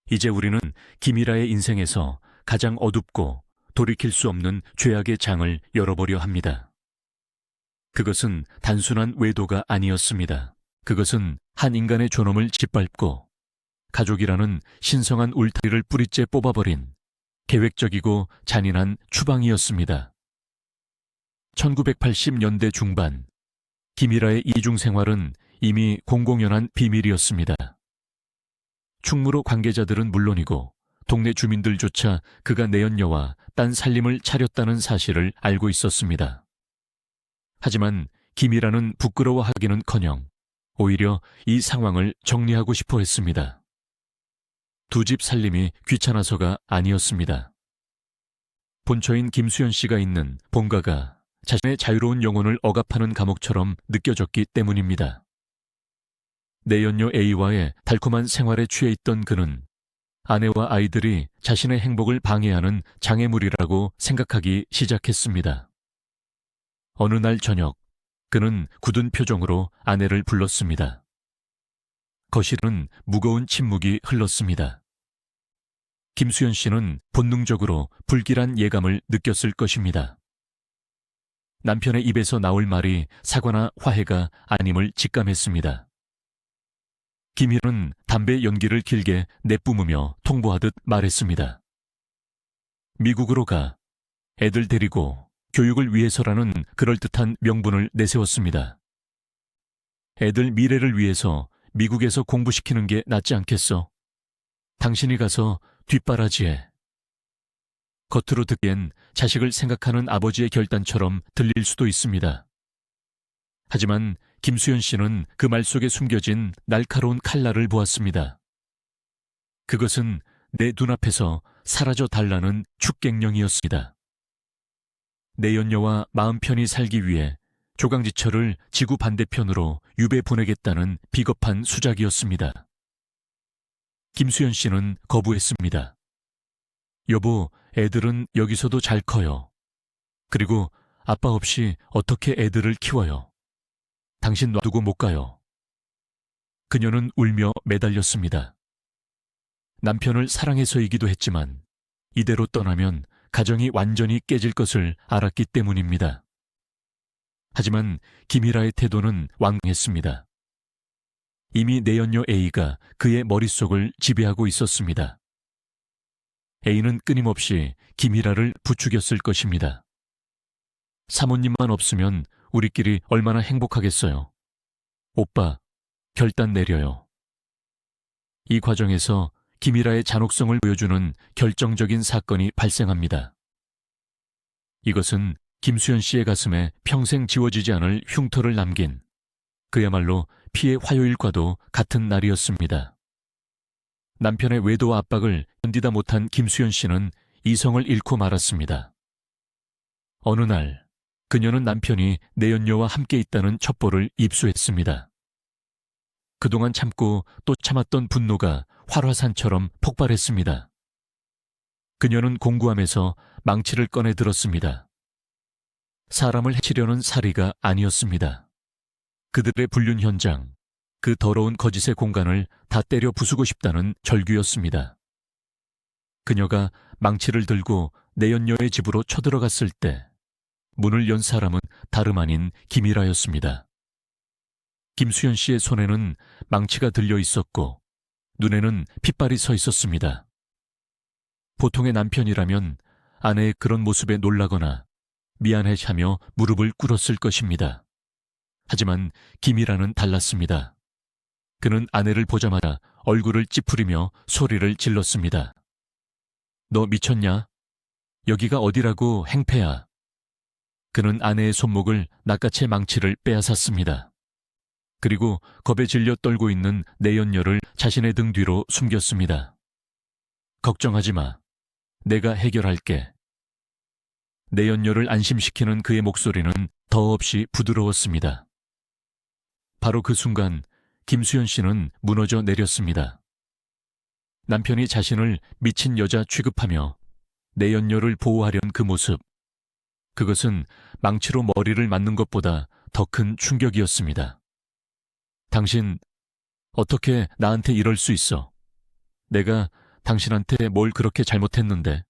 이제 우리는 김이라의 인생에서 가장 어둡고 돌이킬 수 없는 죄악의 장을 열어보려 합니다. 그것은 단순한 외도가 아니었습니다. 그것은 한 인간의 존엄을 짓밟고 가족이라는 신성한 울타리를 뿌리째 뽑아버린 계획적이고 잔인한 추방이었습니다. 1980년대 중반, 김이라의 이중 생활은 이미 공공연한 비밀이었습니다. 충무로 관계자들은 물론이고 동네 주민들조차 그가 내연녀와 딴 살림을 차렸다는 사실을 알고 있었습니다. 하지만 김이라는 부끄러워하기는커녕 오히려 이 상황을 정리하고 싶어 했습니다. 두 집 살림이 귀찮아서가 아니었습니다. 본처인 김수현 씨가 있는 본가가 자신의 자유로운 영혼을 억압하는 감옥처럼 느껴졌기 때문입니다. 내연녀 A와의 달콤한 생활에 취해 있던 그는 아내와 아이들이 자신의 행복을 방해하는 장애물이라고 생각하기 시작했습니다. 어느 날 저녁, 그는 굳은 표정으로 아내를 불렀습니다. 거실은 무거운 침묵이 흘렀습니다. 김수현 씨는 본능적으로 불길한 예감을 느꼈을 것입니다. 남편의 입에서 나올 말이 사과나 화해가 아님을 직감했습니다. 김희는 담배 연기를 길게 내뿜으며 통보하듯 말했습니다. 미국으로 가. 애들 데리고 교육을 위해서라는 그럴듯한 명분을 내세웠습니다. 애들 미래를 위해서 미국에서 공부시키는 게 낫지 않겠어? 당신이 가서 뒷바라지해. 겉으로 듣기엔 자식을 생각하는 아버지의 결단처럼 들릴 수도 있습니다. 하지만 김수현 씨는 그 말 속에 숨겨진 날카로운 칼날을 보았습니다. 그것은 내 눈앞에서 사라져 달라는 축객령이었습니다. 내연녀와 마음 편히 살기 위해 조강지철을 지구 반대편으로 유배 보내겠다는 비겁한 수작이었습니다. 김수현 씨는 거부했습니다. 여보, 애들은 여기서도 잘 커요. 그리고 아빠 없이 어떻게 애들을 키워요? 당신 놔두고 못 가요. 그녀는 울며 매달렸습니다. 남편을 사랑해서이기도 했지만 이대로 떠나면 가정이 완전히 깨질 것을 알았기 때문입니다. 하지만 김이라의 태도는 완강했습니다. 이미 내연녀 A가 그의 머릿속을 지배하고 있었습니다. A는 끊임없이 김이라를 부추겼을 것입니다. 사모님만 없으면 우리끼리 얼마나 행복하겠어요. 오빠, 결단 내려요. 이 과정에서 김이라의 잔혹성을 보여주는 결정적인 사건이 발생합니다. 이것은 김수현 씨의 가슴에 평생 지워지지 않을 흉터를 남긴 그야말로 피해 화요일과도 같은 날이었습니다. 남편의 외도와 압박을 견디다 못한 김수연 씨는 이성을 잃고 말았습니다. 어느 날 그녀는 남편이 내연녀와 함께 있다는 첩보를 입수했습니다. 그동안 참고 또 참았던 분노가 활화산처럼 폭발했습니다. 그녀는 공구함에서 망치를 꺼내 들었습니다. 사람을 해치려는 살이가 아니었습니다. 그들의 불륜 현장, 그 더러운 거짓의 공간을 다 때려 부수고 싶다는 절규였습니다. 그녀가 망치를 들고 내연녀의 집으로 쳐들어갔을 때 문을 연 사람은 다름 아닌 김이라였습니다. 김수연 씨의 손에는 망치가 들려 있었고 눈에는 핏발이 서 있었습니다. 보통의 남편이라면 아내의 그런 모습에 놀라거나 미안해하며 무릎을 꿇었을 것입니다. 하지만 김이라는 달랐습니다. 그는 아내를 보자마자 얼굴을 찌푸리며 소리를 질렀습니다. 너 미쳤냐? 여기가 어디라고 행패야. 그는 아내의 손목을 낚아채 망치를 빼앗았습니다. 그리고 겁에 질려 떨고 있는 내연녀를 자신의 등 뒤로 숨겼습니다. 걱정하지 마. 내가 해결할게. 내연녀를 안심시키는 그의 목소리는 더없이 부드러웠습니다. 바로 그 순간 김수연 씨는 무너져 내렸습니다. 남편이 자신을 미친 여자 취급하며 내연녀를 보호하려는 그 모습, 그것은 망치로 머리를 맞는 것보다 더 큰 충격이었습니다. 당신, 어떻게 나한테 이럴 수 있어? 내가 당신한테 뭘 그렇게 잘못했는데?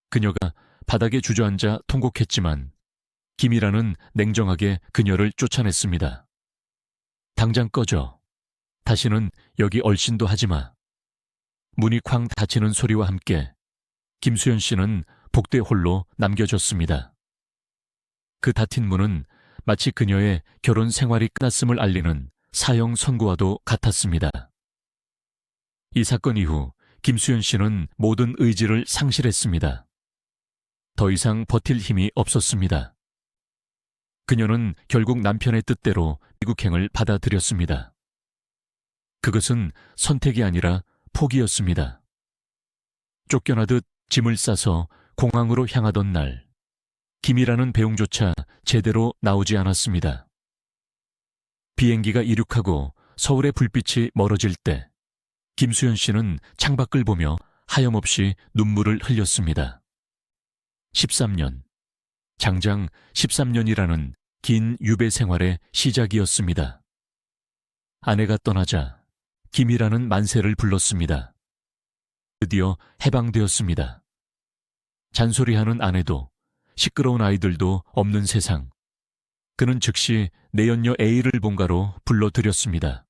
그녀가 바닥에 주저앉아 통곡했지만 김이라는 냉정하게 그녀를 쫓아냈습니다. 당장 꺼져. 다시는 여기 얼씬도 하지 마. 문이 쾅 닫히는 소리와 함께 김수연 씨는 복대 홀로 남겨졌습니다. 그 닫힌 문은 마치 그녀의 결혼 생활이 끝났음을 알리는 사형 선고와도 같았습니다. 이 사건 이후 김수연 씨는 모든 의지를 상실했습니다. 더 이상 버틸 힘이 없었습니다. 그녀는 결국 남편의 뜻대로 미국행을 받아들였습니다. 그것은 선택이 아니라 포기였습니다. 쫓겨나듯 짐을 싸서 공항으로 향하던 날, 김이라는 배웅조차 제대로 나오지 않았습니다. 비행기가 이륙하고 서울의 불빛이 멀어질 때 김수연 씨는 창밖을 보며 하염없이 눈물을 흘렸습니다. 13년, 장장 13년이라는 긴 유배 생활의 시작이었습니다. 아내가 떠나자 김이라는 만세를 불렀습니다. 드디어 해방되었습니다. 잔소리하는 아내도 시끄러운 아이들도 없는 세상. 그는 즉시 내연녀 A를 본가로 불러들였습니다.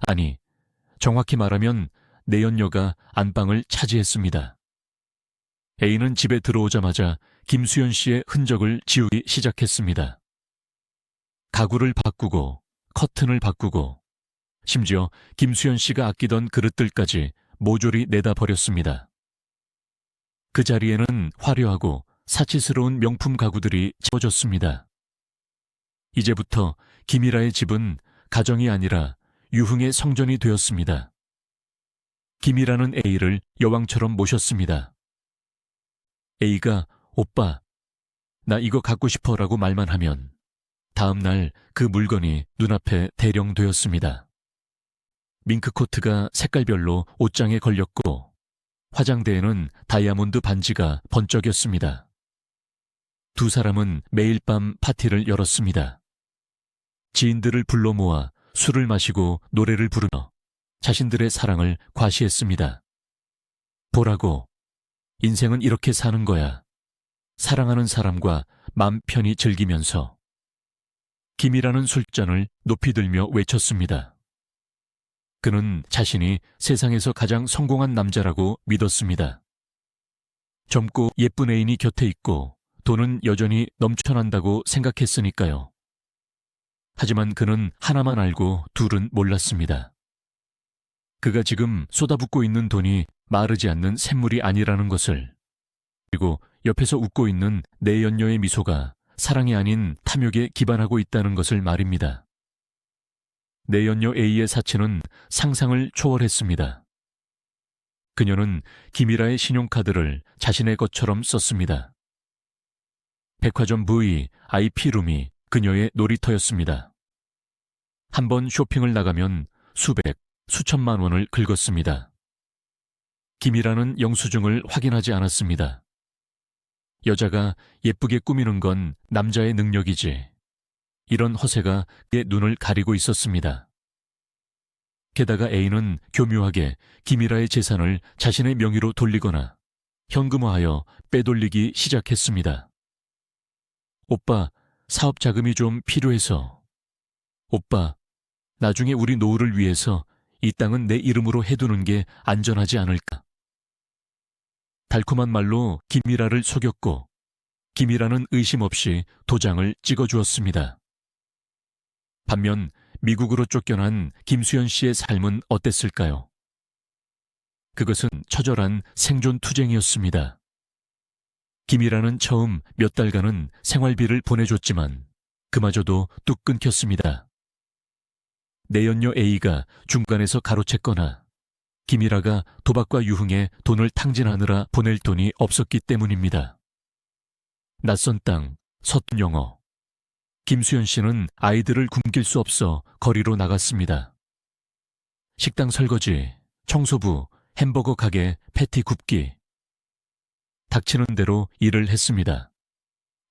아니, 정확히 말하면 내연녀가 안방을 차지했습니다. A는 집에 들어오자마자 김수연 씨의 흔적을 지우기 시작했습니다. 가구를 바꾸고 커튼을 바꾸고 심지어 김수연 씨가 아끼던 그릇들까지 모조리 내다 버렸습니다. 그 자리에는 화려하고 사치스러운 명품 가구들이 채워졌습니다. 이제부터 김이라의 집은 가정이 아니라 유흥의 성전이 되었습니다. 김이라는 A를 여왕처럼 모셨습니다. A가 오빠, 나 이거 갖고 싶어라고 말만 하면 다음 날 그 물건이 눈앞에 대령되었습니다. 밍크코트가 색깔별로 옷장에 걸렸고 화장대에는 다이아몬드 반지가 번쩍였습니다. 두 사람은 매일 밤 파티를 열었습니다. 지인들을 불러 모아 술을 마시고 노래를 부르며 자신들의 사랑을 과시했습니다. 보라고, 인생은 이렇게 사는 거야. 사랑하는 사람과 맘 편히 즐기면서. 김이라는 술잔을 높이 들며 외쳤습니다. 그는 자신이 세상에서 가장 성공한 남자라고 믿었습니다. 젊고 예쁜 애인이 곁에 있고 돈은 여전히 넘쳐난다고 생각했으니까요. 하지만 그는 하나만 알고 둘은 몰랐습니다. 그가 지금 쏟아붓고 있는 돈이 마르지 않는 샘물이 아니라는 것을, 그리고 옆에서 웃고 있는 내연녀의 미소가 사랑이 아닌 탐욕에 기반하고 있다는 것을 말입니다. 내연녀 A의 사치는 상상을 초월했습니다. 그녀는 김이라의 신용카드를 자신의 것처럼 썼습니다. 백화점 V, IP룸이 그녀의 놀이터였습니다. 한번 쇼핑을 나가면 수백, 수천만 원을 긁었습니다. 김이라는 영수증을 확인하지 않았습니다. 여자가 예쁘게 꾸미는 건 남자의 능력이지. 이런 허세가 그의 눈을 가리고 있었습니다. 게다가 A는 교묘하게 김이라의 재산을 자신의 명의로 돌리거나 현금화하여 빼돌리기 시작했습니다. 오빠, 사업 자금이 좀 필요해서. 오빠, 나중에 우리 노후를 위해서 이 땅은 내 이름으로 해두는 게 안전하지 않을까. 달콤한 말로 김이라를 속였고 김이라는 의심 없이 도장을 찍어주었습니다. 반면 미국으로 쫓겨난 김수현 씨의 삶은 어땠을까요? 그것은 처절한 생존 투쟁이었습니다. 김이라는 처음 몇 달간은 생활비를 보내줬지만 그마저도 뚝 끊겼습니다. 내연녀 A가 중간에서 가로챘거나 김이라가 도박과 유흥에 돈을 탕진하느라 보낼 돈이 없었기 때문입니다. 낯선 땅, 서툰 영어. 김수현 씨는 아이들을 굶길 수 없어 거리로 나갔습니다. 식당 설거지, 청소부, 햄버거 가게, 패티 굽기. 닥치는 대로 일을 했습니다.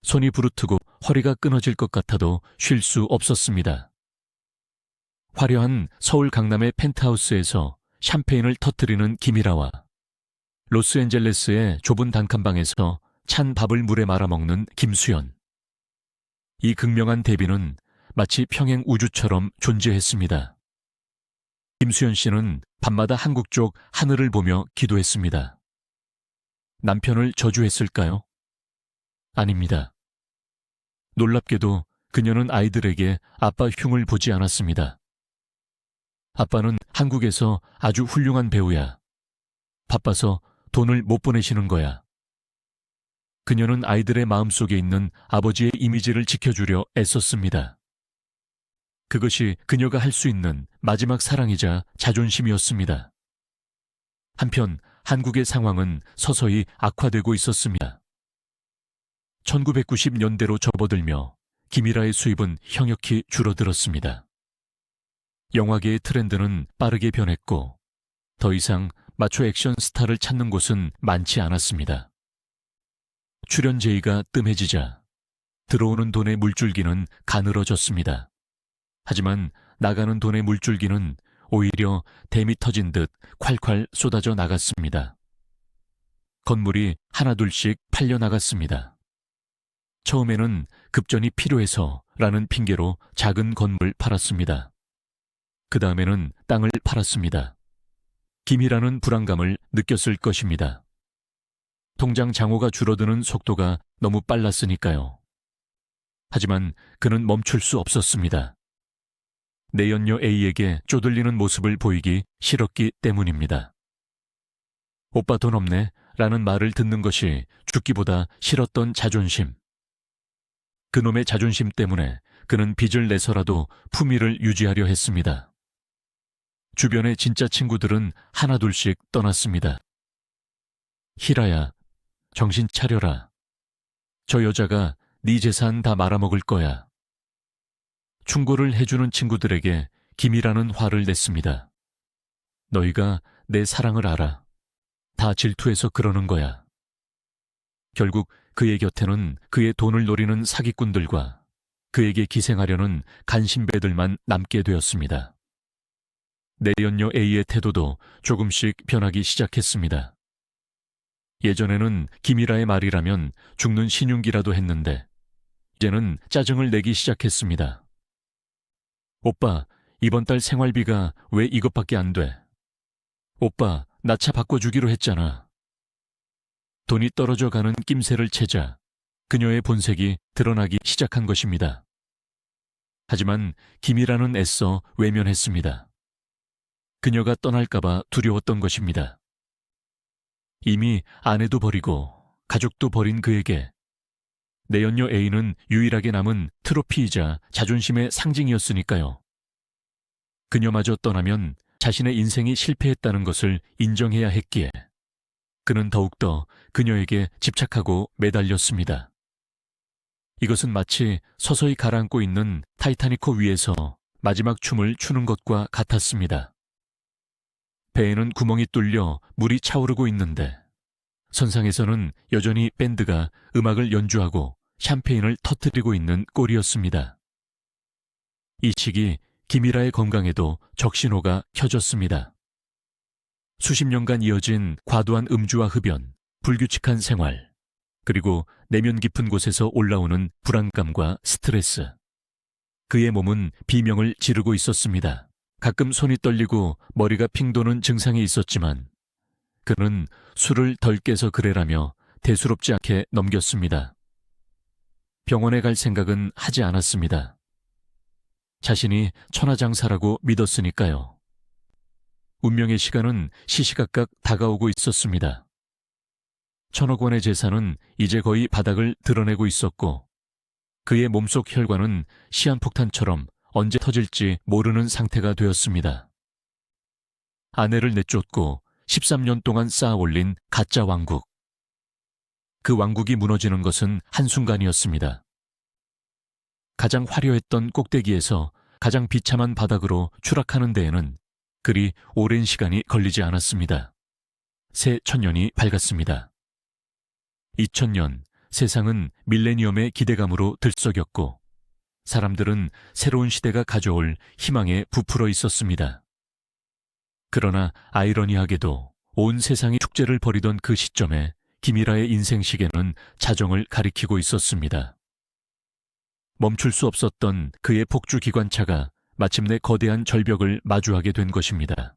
손이 부르트고 허리가 끊어질 것 같아도 쉴 수 없었습니다. 화려한 서울 강남의 펜트하우스에서 샴페인을 터뜨리는 김이라와 로스앤젤레스의 좁은 단칸방에서 찬 밥을 물에 말아먹는 김수현. 이 극명한 대비는 마치 평행 우주처럼 존재했습니다. 김수현 씨는 밤마다 한국 쪽 하늘을 보며 기도했습니다. 남편을 저주했을까요? 아닙니다. 놀랍게도 그녀는 아이들에게 아빠 흉을 보지 않았습니다. 아빠는 한국에서 아주 훌륭한 배우야. 바빠서 돈을 못 보내시는 거야. 그녀는 아이들의 마음속에 있는 아버지의 이미지를 지켜주려 애썼습니다. 그것이 그녀가 할 수 있는 마지막 사랑이자 자존심이었습니다. 한편 한국의 상황은 서서히 악화되고 있었습니다. 1990년대로 접어들며 김이라의 수입은 형역히 줄어들었습니다. 영화계의 트렌드는 빠르게 변했고 더 이상 마초 액션 스타를 찾는 곳은 많지 않았습니다. 출연 제의가 뜸해지자 들어오는 돈의 물줄기는 가늘어졌습니다. 하지만 나가는 돈의 물줄기는 오히려 댐이 터진 듯 콸콸 쏟아져 나갔습니다. 건물이 하나둘씩 팔려나갔습니다. 처음에는 급전이 필요해서라는 핑계로 작은 건물 팔았습니다. 그 다음에는 땅을 팔았습니다. 김이라는 불안감을 느꼈을 것입니다. 통장 잔고가 줄어드는 속도가 너무 빨랐으니까요. 하지만 그는 멈출 수 없었습니다. 내연녀 A에게 쪼들리는 모습을 보이기 싫었기 때문입니다. 오빠 돈 없네 라는 말을 듣는 것이 죽기보다 싫었던 자존심. 그놈의 자존심 때문에 그는 빚을 내서라도 품위를 유지하려 했습니다. 주변의 진짜 친구들은 하나둘씩 떠났습니다. 희라야, 정신 차려라. 저 여자가 네 재산 다 말아먹을 거야. 충고를 해주는 친구들에게 김이라는 화를 냈습니다. 너희가 내 사랑을 알아. 다 질투해서 그러는 거야. 결국 그의 곁에는 그의 돈을 노리는 사기꾼들과 그에게 기생하려는 간신배들만 남게 되었습니다. 내연녀 A의 태도도 조금씩 변하기 시작했습니다. 예전에는 김이라의 말이라면 죽는 신용기라도 했는데 이제는 짜증을 내기 시작했습니다. 오빠, 이번 달 생활비가 왜 이것밖에 안 돼? 오빠, 나 차 바꿔주기로 했잖아. 돈이 떨어져 가는 낌새를 채자 그녀의 본색이 드러나기 시작한 것입니다. 하지만 김이라는 애써 외면했습니다. 그녀가 떠날까봐 두려웠던 것입니다. 이미 아내도 버리고 가족도 버린 그에게 내연녀 A는 유일하게 남은 트로피이자 자존심의 상징이었으니까요. 그녀마저 떠나면 자신의 인생이 실패했다는 것을 인정해야 했기에 그는 더욱더 그녀에게 집착하고 매달렸습니다. 이것은 마치 서서히 가라앉고 있는 타이타닉호 위에서 마지막 춤을 추는 것과 같았습니다. 배에는 구멍이 뚫려 물이 차오르고 있는데 선상에서는 여전히 밴드가 음악을 연주하고 샴페인을 터뜨리고 있는 꼴이었습니다. 이 시기 김이라의 건강에도 적신호가 켜졌습니다. 수십 년간 이어진 과도한 음주와 흡연, 불규칙한 생활, 그리고 내면 깊은 곳에서 올라오는 불안감과 스트레스. 그의 몸은 비명을 지르고 있었습니다. 가끔 손이 떨리고 머리가 핑 도는 증상이 있었지만 그는 술을 덜 깨서 그래라며 대수롭지 않게 넘겼습니다. 병원에 갈 생각은 하지 않았습니다. 자신이 천하장사라고 믿었으니까요. 운명의 시간은 시시각각 다가오고 있었습니다. 1,000억 원의 재산은 이제 거의 바닥을 드러내고 있었고 그의 몸속 혈관은 시한폭탄처럼 언제 터질지 모르는 상태가 되었습니다. 아내를 내쫓고 13년 동안 쌓아 올린 가짜 왕국. 그 왕국이 무너지는 것은 한순간이었습니다. 가장 화려했던 꼭대기에서 가장 비참한 바닥으로 추락하는 데에는 그리 오랜 시간이 걸리지 않았습니다. 새 천년이 밝았습니다. 2000년, 세상은 밀레니엄의 기대감으로 들썩였고 사람들은 새로운 시대가 가져올 희망에 부풀어 있었습니다. 그러나 아이러니하게도 온 세상이 축제를 벌이던 그 시점에 김이라의 인생 시계는 자정을 가리키고 있었습니다. 멈출 수 없었던 그의 폭주 기관차가 마침내 거대한 절벽을 마주하게 된 것입니다.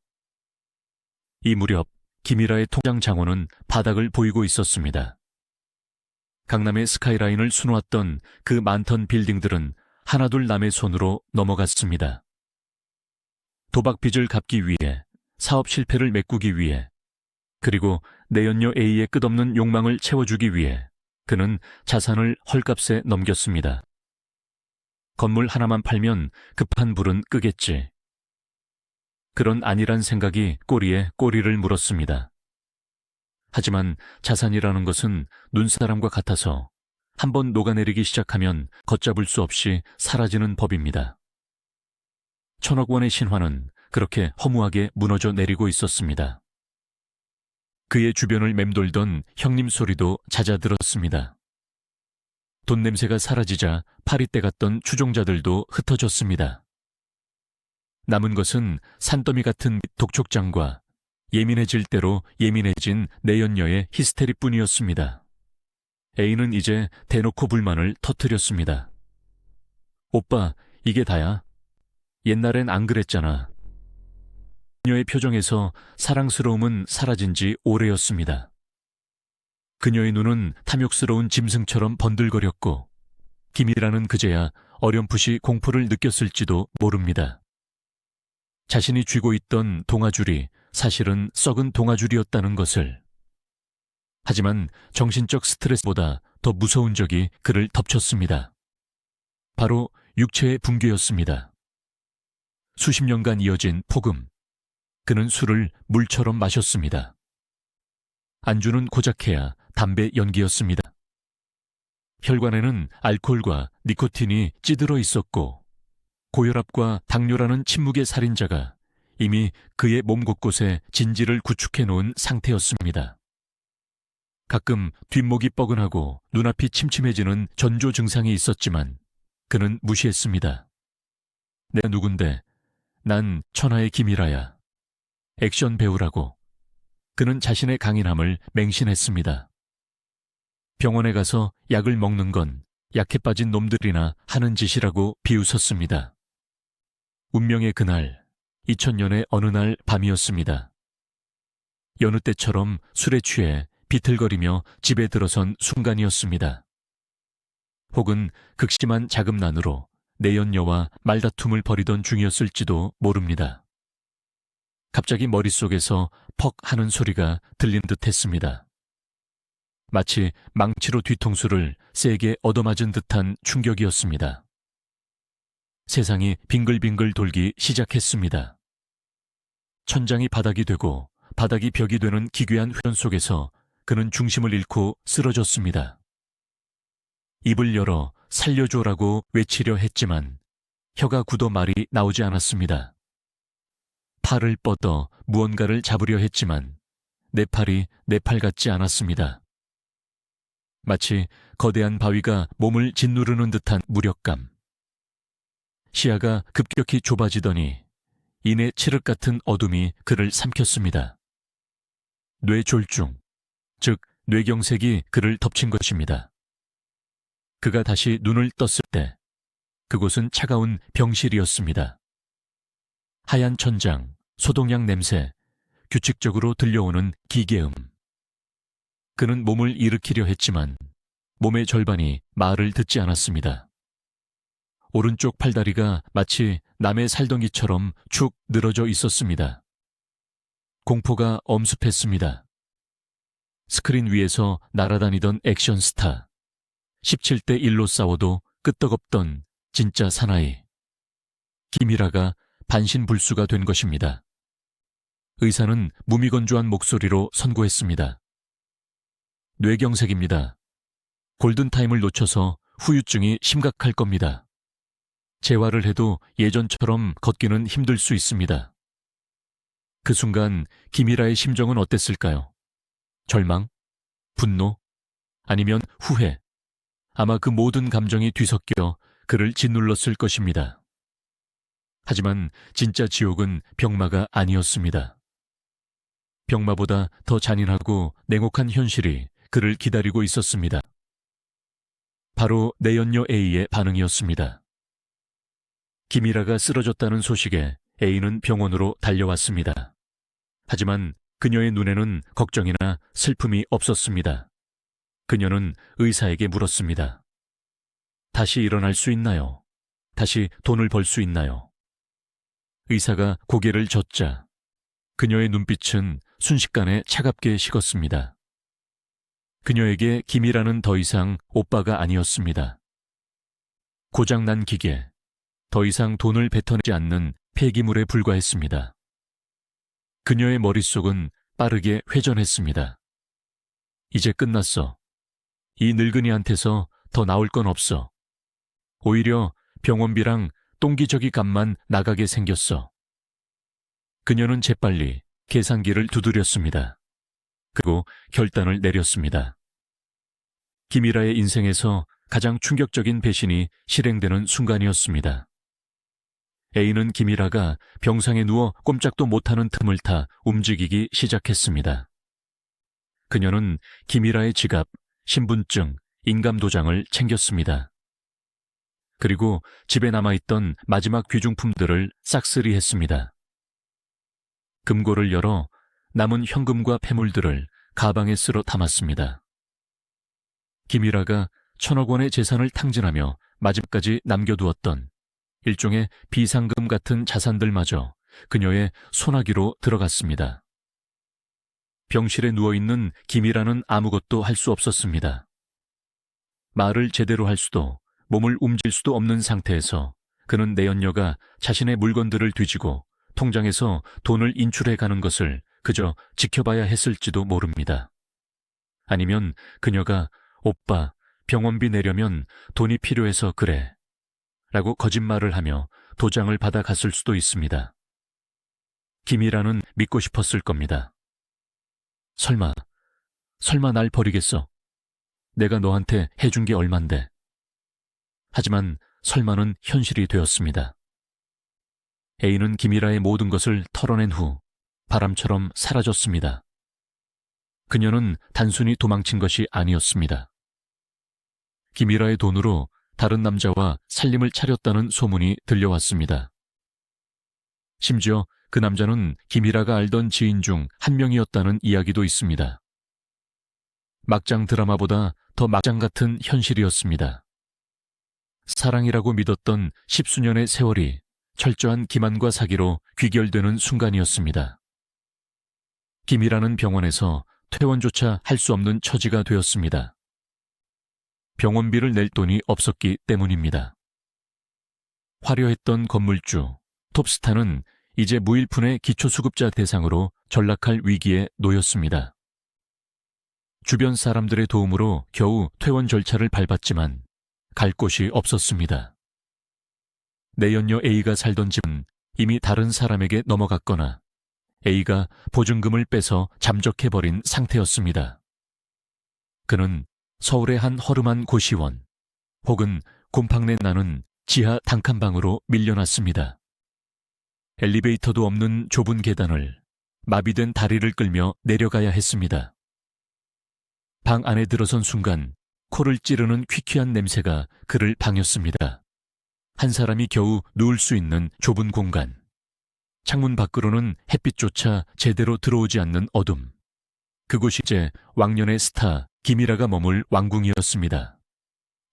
이 무렵 김이라의 통장 장원은 바닥을 보이고 있었습니다. 강남의 스카이라인을 수놓았던 그 많던 빌딩들은 하나둘 남의 손으로 넘어갔습니다. 도박 빚을 갚기 위해, 사업 실패를 메꾸기 위해, 그리고 내연녀 A의 끝없는 욕망을 채워주기 위해 그는 자산을 헐값에 넘겼습니다. 건물 하나만 팔면 급한 불은 끄겠지. 그런 안일한 생각이 꼬리에 꼬리를 물었습니다. 하지만 자산이라는 것은 눈사람과 같아서 한번 녹아내리기 시작하면 걷잡을 수 없이 사라지는 법입니다. 1,000억 원의 신화는 그렇게 허무하게 무너져 내리고 있었습니다. 그의 주변을 맴돌던 형님 소리도 잦아들었습니다. 돈 냄새가 사라지자 파리떼 같던 추종자들도 흩어졌습니다. 남은 것은 산더미 같은 독촉장과 예민해질 대로 예민해진 내연녀의 히스테리뿐이었습니다. A는 이제 대놓고 불만을 터뜨렸습니다. 오빠, 이게 다야? 옛날엔 안 그랬잖아. 그녀의 표정에서 사랑스러움은 사라진 지 오래였습니다. 그녀의 눈은 탐욕스러운 짐승처럼 번들거렸고 김이라는 그제야 어렴풋이 공포를 느꼈을지도 모릅니다. 자신이 쥐고 있던 동아줄이 사실은 썩은 동아줄이었다는 것을. 하지만 정신적 스트레스보다 더 무서운 적이 그를 덮쳤습니다. 바로 육체의 붕괴였습니다. 수십 년간 이어진 폭음. 그는 술을 물처럼 마셨습니다. 안주는 고작해야 담배 연기였습니다. 혈관에는 알코올과 니코틴이 찌들어 있었고 고혈압과 당뇨라는 침묵의 살인자가 이미 그의 몸 곳곳에 진지를 구축해 놓은 상태였습니다. 가끔 뒷목이 뻐근하고 눈앞이 침침해지는 전조 증상이 있었지만 그는 무시했습니다. 내가 누군데? 난 천하의 김이라야. 액션 배우라고. 그는 자신의 강인함을 맹신했습니다. 병원에 가서 약을 먹는 건 약해 빠진 놈들이나 하는 짓이라고 비웃었습니다. 운명의 그날, 2000년의 어느 날 밤이었습니다. 여느 때처럼 술에 취해 비틀거리며 집에 들어선 순간이었습니다. 혹은 극심한 자금난으로 내연녀와 말다툼을 벌이던 중이었을지도 모릅니다. 갑자기 머릿속에서 퍽 하는 소리가 들린 듯 했습니다. 마치 망치로 뒤통수를 세게 얻어맞은 듯한 충격이었습니다. 세상이 빙글빙글 돌기 시작했습니다. 천장이 바닥이 되고 바닥이 벽이 되는 기괴한 회전 속에서 그는 중심을 잃고 쓰러졌습니다. 입을 열어 살려줘라고 외치려 했지만 혀가 굳어 말이 나오지 않았습니다. 팔을 뻗어 무언가를 잡으려 했지만 내 팔이 내 팔 같지 않았습니다. 마치 거대한 바위가 몸을 짓누르는 듯한 무력감. 시야가 급격히 좁아지더니 이내 칠흑 같은 어둠이 그를 삼켰습니다. 뇌졸중, 즉 뇌경색이 그를 덮친 것입니다. 그가 다시 눈을 떴을 때 그곳은 차가운 병실이었습니다. 하얀 천장, 소독약 냄새, 규칙적으로 들려오는 기계음. 그는 몸을 일으키려 했지만 몸의 절반이 말을 듣지 않았습니다. 오른쪽 팔다리가 마치 남의 살덩이처럼 축 늘어져 있었습니다. 공포가 엄습했습니다. 스크린 위에서 날아다니던 액션 스타, 17대 1로 싸워도 끄떡없던 진짜 사나이. 김이라가 반신불수가 된 것입니다. 의사는 무미건조한 목소리로 선고했습니다. 뇌경색입니다. 골든타임을 놓쳐서 후유증이 심각할 겁니다. 재활을 해도 예전처럼 걷기는 힘들 수 있습니다. 그 순간 김이라의 심정은 어땠을까요? 절망? 분노? 아니면 후회? 아마 그 모든 감정이 뒤섞여 그를 짓눌렀을 것입니다. 하지만 진짜 지옥은 병마가 아니었습니다. 병마보다 더 잔인하고 냉혹한 현실이 그를 기다리고 있었습니다. 바로 내연녀 A의 반응이었습니다. 김이라가 쓰러졌다는 소식에 A는 병원으로 달려왔습니다. 하지만 그녀의 눈에는 걱정이나 슬픔이 없었습니다. 그녀는 의사에게 물었습니다. 다시 일어날 수 있나요? 다시 돈을 벌 수 있나요? 의사가 고개를 젓자 그녀의 눈빛은 순식간에 차갑게 식었습니다. 그녀에게 김이라는 더 이상 오빠가 아니었습니다. 고장난 기계, 더 이상 돈을 뱉어내지 않는 폐기물에 불과했습니다. 그녀의 머릿속은 빠르게 회전했습니다. 이제 끝났어. 이 늙은이한테서 더 나올 건 없어. 오히려 병원비랑 똥기저귀 값만 나가게 생겼어. 그녀는 재빨리 계산기를 두드렸습니다. 그리고 결단을 내렸습니다. 김이라의 인생에서 가장 충격적인 배신이 실행되는 순간이었습니다. A는 김이라가 병상에 누워 꼼짝도 못하는 틈을 타 움직이기 시작했습니다. 그녀는 김이라의 지갑, 신분증, 인감도장을 챙겼습니다. 그리고 집에 남아있던 마지막 귀중품들을 싹쓸이했습니다. 금고를 열어 남은 현금과 폐물들을 가방에 쓸어 담았습니다. 김이라가 1,000억 원의 재산을 탕진하며 마지막까지 남겨두었던 일종의 비상금 같은 자산들마저 그녀의 소나기로 들어갔습니다. 병실에 누워있는 김이라는 아무것도 할 수 없었습니다. 말을 제대로 할 수도 몸을 움직일 수도 없는 상태에서 그는 내연녀가 자신의 물건들을 뒤지고 통장에서 돈을 인출해 가는 것을 그저 지켜봐야 했을지도 모릅니다. 아니면 그녀가 오빠, 병원비 내려면 돈이 필요해서 그래 라고 거짓말을 하며 도장을 받아 갔을 수도 있습니다. 김이라는 믿고 싶었을 겁니다. 설마 날 버리겠어? 내가 너한테 해준 게 얼만데. 하지만 설마는 현실이 되었습니다. A는 김이라의 모든 것을 털어낸 후 바람처럼 사라졌습니다. 그녀는 단순히 도망친 것이 아니었습니다. 김이라의 돈으로 다른 남자와 살림을 차렸다는 소문이 들려왔습니다. 심지어 그 남자는 김이라가 알던 지인 중 한 명이었다는 이야기도 있습니다. 막장 드라마보다 더 막장 같은 현실이었습니다. 사랑이라고 믿었던 10수년의 세월이 철저한 기만과 사기로 귀결되는 순간이었습니다. 김이라는 병원에서 퇴원조차 할 수 없는 처지가 되었습니다. 병원비를 낼 돈이 없었기 때문입니다. 화려했던 건물주 톱스타는 이제 무일푼의 기초수급자 대상으로 전락할 위기에 놓였습니다. 주변 사람들의 도움으로 겨우 퇴원 절차를 밟았지만 갈 곳이 없었습니다. 내연녀 A가 살던 집은 이미 다른 사람에게 넘어갔거나 A가 보증금을 빼서 잠적해버린 상태였습니다. 그는 서울의 한 허름한 고시원 혹은 곰팡내 나는 지하 단칸방으로 밀려났습니다. 엘리베이터도 없는 좁은 계단을 마비된 다리를 끌며 내려가야 했습니다. 방 안에 들어선 순간 코를 찌르는 퀴퀴한 냄새가 그를 방했습니다. 한 사람이 겨우 누울 수 있는 좁은 공간. 창문 밖으로는 햇빛조차 제대로 들어오지 않는 어둠. 그곳이 이제 왕년의 스타 김이라가 머물 왕궁이었습니다.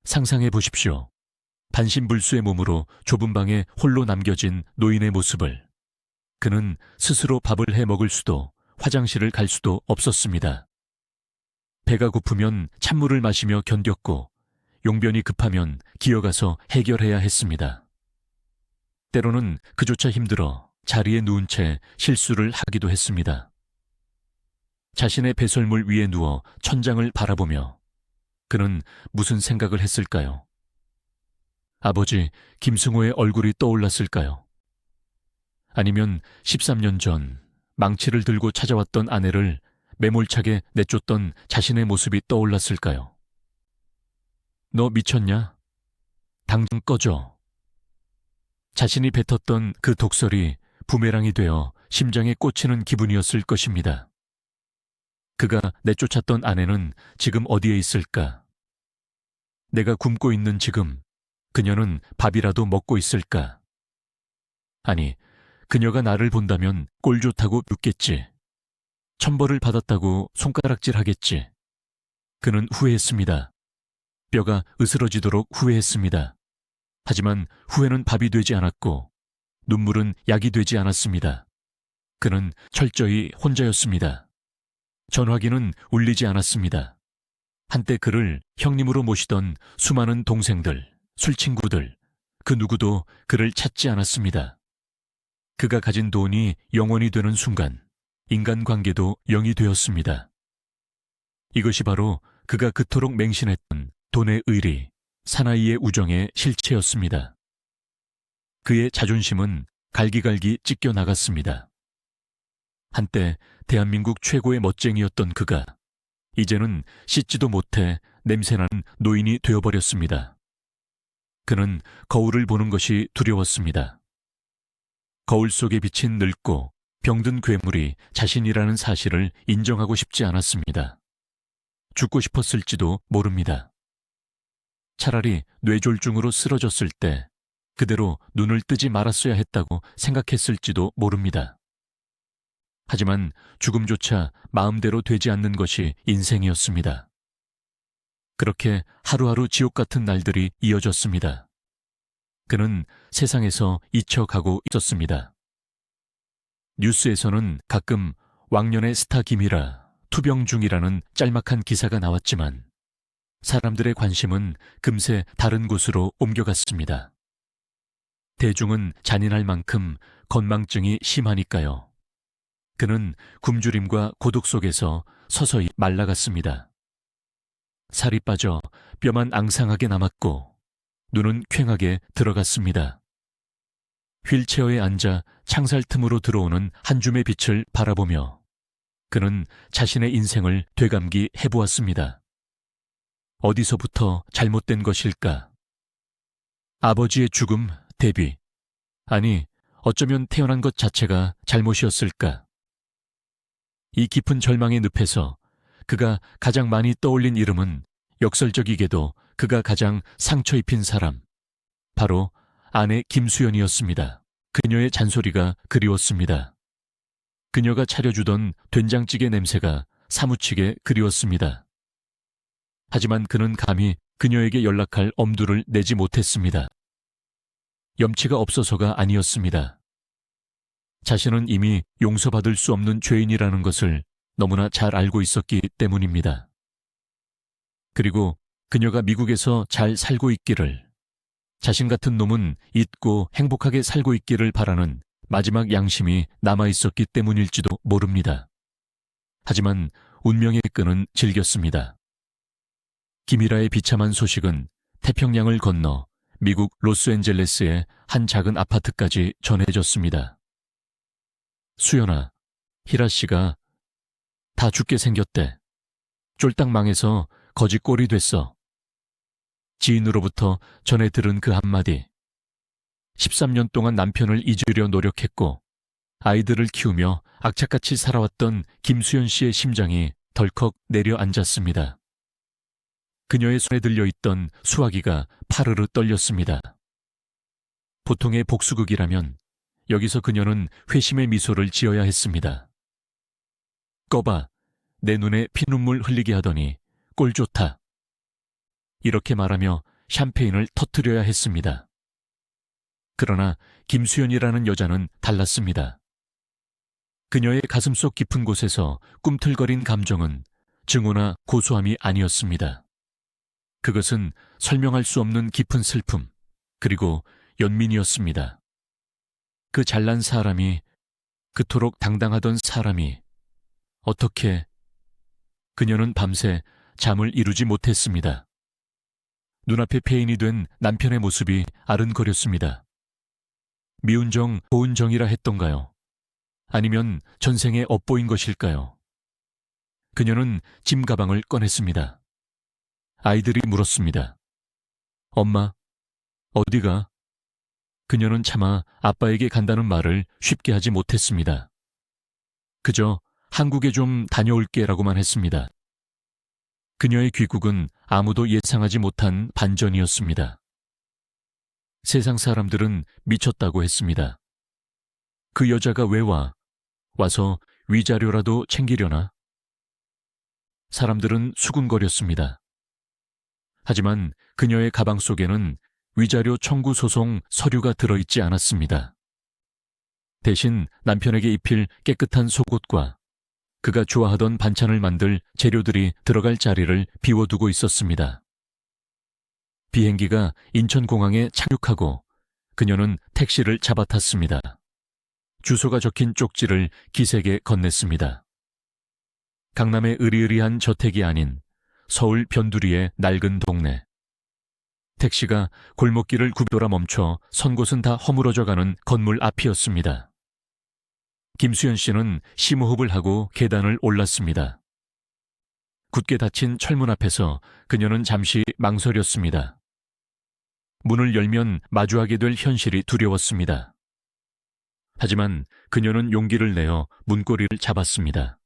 상상해 보십시오. 반신불수의 몸으로 좁은 방에 홀로 남겨진 노인의 모습을. 그는 스스로 밥을 해 먹을 수도 화장실을 갈 수도 없었습니다. 배가 고프면 찬물을 마시며 견뎠고 용변이 급하면 기어가서 해결해야 했습니다. 때로는 그조차 힘들어 자리에 누운 채 실수를 하기도 했습니다. 자신의 배설물 위에 누워 천장을 바라보며 그는 무슨 생각을 했을까요? 아버지 김승호의 얼굴이 떠올랐을까요? 아니면 13년 전 망치를 들고 찾아왔던 아내를 매몰차게 내쫓던 자신의 모습이 떠올랐을까요? 너 미쳤냐? 당장 꺼져. 자신이 뱉었던 그 독설이 부메랑이 되어 심장에 꽂히는 기분이었을 것입니다. 그가 내쫓았던 아내는 지금 어디에 있을까? 내가 굶고 있는 지금 그녀는 밥이라도 먹고 있을까? 아니, 그녀가 나를 본다면 꼴 좋다고 묻겠지. 천벌을 받았다고 손가락질하겠지. 그는 후회했습니다. 뼈가 으스러지도록 후회했습니다. 하지만 후회는 밥이 되지 않았고 눈물은 약이 되지 않았습니다. 그는 철저히 혼자였습니다. 전화기는 울리지 않았습니다. 한때 그를 형님으로 모시던 수많은 동생들, 술친구들, 그 누구도 그를 찾지 않았습니다. 그가 가진 돈이 영원이 되는 순간 인간관계도 영이 되었습니다. 이것이 바로 그가 그토록 맹신했던 돈의 의리, 사나이의 우정의 실체였습니다. 그의 자존심은 갈기갈기 찢겨 나갔습니다. 한때 대한민국 최고의 멋쟁이였던 그가 이제는 씻지도 못해 냄새나는 노인이 되어버렸습니다. 그는 거울을 보는 것이 두려웠습니다. 거울 속에 비친 늙고 병든 괴물이 자신이라는 사실을 인정하고 싶지 않았습니다. 죽고 싶었을지도 모릅니다. 차라리 뇌졸중으로 쓰러졌을 때 그대로 눈을 뜨지 말았어야 했다고 생각했을지도 모릅니다. 하지만 죽음조차 마음대로 되지 않는 것이 인생이었습니다. 그렇게 하루하루 지옥 같은 날들이 이어졌습니다. 그는 세상에서 잊혀가고 있었습니다. 뉴스에서는 가끔 왕년의 스타 김이라 투병 중이라는 짤막한 기사가 나왔지만 사람들의 관심은 금세 다른 곳으로 옮겨갔습니다. 대중은 잔인할 만큼 건망증이 심하니까요. 그는 굶주림과 고독 속에서 서서히 말라갔습니다. 살이 빠져 뼈만 앙상하게 남았고 눈은 퀭하게 들어갔습니다. 휠체어에 앉아 창살 틈으로 들어오는 한 줌의 빛을 바라보며 그는 자신의 인생을 되감기 해보았습니다. 어디서부터 잘못된 것일까? 아버지의 죽음 대비, 아니 어쩌면 태어난 것 자체가 잘못이었을까? 이 깊은 절망의 늪에서 그가 가장 많이 떠올린 이름은 역설적이게도 그가 가장 상처 입힌 사람, 바로 아내 김수연이었습니다. 그녀의 잔소리가 그리웠습니다. 그녀가 차려주던 된장찌개 냄새가 사무치게 그리웠습니다. 하지만 그는 감히 그녀에게 연락할 엄두를 내지 못했습니다. 염치가 없어서가 아니었습니다. 자신은 이미 용서받을 수 없는 죄인이라는 것을 너무나 잘 알고 있었기 때문입니다. 그리고 그녀가 미국에서 잘 살고 있기를, 자신 같은 놈은 잊고 행복하게 살고 있기를 바라는 마지막 양심이 남아있었기 때문일지도 모릅니다. 하지만 운명의 끈은 질겼습니다. 김이라의 비참한 소식은 태평양을 건너 미국 로스앤젤레스의 한 작은 아파트까지 전해졌습니다. 수연아, 희라씨가 다 죽게 생겼대. 쫄딱 망해서 거지꼴이 됐어. 지인으로부터 전해 들은 그 한마디. 13년 동안 남편을 잊으려 노력했고 아이들을 키우며 악착같이 살아왔던 김수연 씨의 심장이 덜컥 내려앉았습니다. 그녀의 손에 들려있던 수화기가 파르르 떨렸습니다. 보통의 복수극이라면 여기서 그녀는 회심의 미소를 지어야 했습니다. 꺼봐, 내 눈에 피눈물 흘리게 하더니 꼴 좋다. 이렇게 말하며 샴페인을 터뜨려야 했습니다. 그러나 김수연이라는 여자는 달랐습니다. 그녀의 가슴속 깊은 곳에서 꿈틀거린 감정은 증오나 고소함이 아니었습니다. 그것은 설명할 수 없는 깊은 슬픔, 그리고 연민이었습니다. 그 잘난 사람이, 그토록 당당하던 사람이 어떻게... 그녀는 밤새 잠을 이루지 못했습니다. 눈앞에 폐인이 된 남편의 모습이 아른거렸습니다. 미운 정, 고운 정이라 했던가요? 아니면 전생에 엇보인 것일까요? 그녀는 짐 가방을 꺼냈습니다. 아이들이 물었습니다. 엄마, 어디가? 그녀는 차마 아빠에게 간다는 말을 쉽게 하지 못했습니다. 그저 한국에 좀 다녀올게라고만 했습니다. 그녀의 귀국은 아무도 예상하지 못한 반전이었습니다. 세상 사람들은 미쳤다고 했습니다. 그 여자가 왜 와? 와서 위자료라도 챙기려나? 사람들은 수군거렸습니다. 하지만 그녀의 가방 속에는 위자료 청구 소송 서류가 들어있지 않았습니다. 대신 남편에게 입힐 깨끗한 속옷과 그가 좋아하던 반찬을 만들 재료들이 들어갈 자리를 비워두고 있었습니다. 비행기가 인천공항에 착륙하고 그녀는 택시를 잡아탔습니다. 주소가 적힌 쪽지를 기색에 건넸습니다. 강남의 으리으리한 저택이 아닌 서울 변두리의 낡은 동네. 택시가 골목길을 굽돌아 멈춰 선 곳은 다 허물어져가는 건물 앞이었습니다. 김수연 씨는 심호흡을 하고 계단을 올랐습니다. 굳게 닫힌 철문 앞에서 그녀는 잠시 망설였습니다. 문을 열면 마주하게 될 현실이 두려웠습니다. 하지만 그녀는 용기를 내어 문고리를 잡았습니다.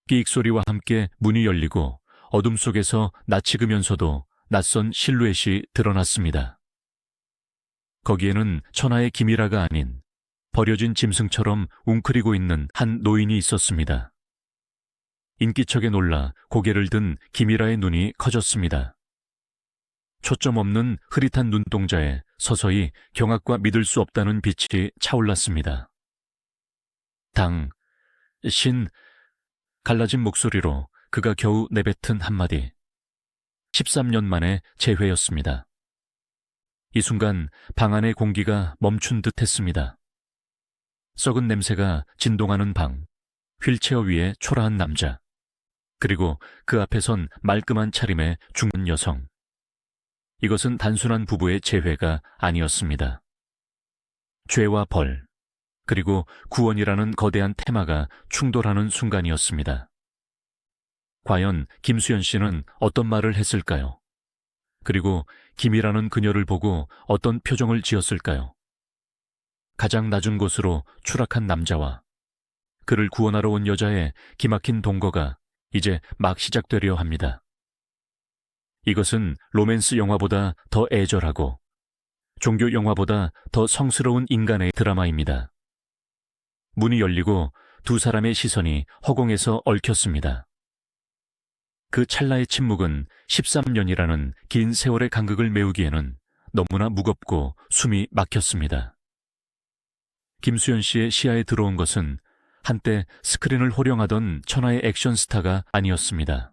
끼익 소리와 함께 문이 열리고 어둠 속에서 낯익으면서도 낯선 실루엣이 드러났습니다. 거기에는 천하의 김이라가 아닌 버려진 짐승처럼 웅크리고 있는 한 노인이 있었습니다. 인기척에 놀라 고개를 든 김이라의 눈이 커졌습니다. 초점 없는 흐릿한 눈동자에 서서히 경악과 믿을 수 없다는 빛이 차올랐습니다. 갈라진 목소리로 그가 겨우 내뱉은 한마디. 13년 만에 재회였습니다. 이 순간 방 안의 공기가 멈춘 듯 했습니다. 썩은 냄새가 진동하는 방, 휠체어 위에 초라한 남자, 그리고 그 앞에 선 말끔한 차림의 중년 여성. 이것은 단순한 부부의 재회가 아니었습니다. 죄와 벌, 그리고 구원이라는 거대한 테마가 충돌하는 순간이었습니다. 과연 김수연 씨는 어떤 말을 했을까요? 그리고 김이라는 그녀를 보고 어떤 표정을 지었을까요? 가장 낮은 곳으로 추락한 남자와 그를 구원하러 온 여자의 기막힌 동거가 이제 막 시작되려 합니다. 이것은 로맨스 영화보다 더 애절하고 종교 영화보다 더 성스러운 인간의 드라마입니다. 문이 열리고 두 사람의 시선이 허공에서 얽혔습니다. 그 찰나의 침묵은 13년이라는 긴 세월의 간극을 메우기에는 너무나 무겁고 숨이 막혔습니다. 김수연 씨의 시야에 들어온 것은 한때 스크린을 호령하던 천하의 액션 스타가 아니었습니다.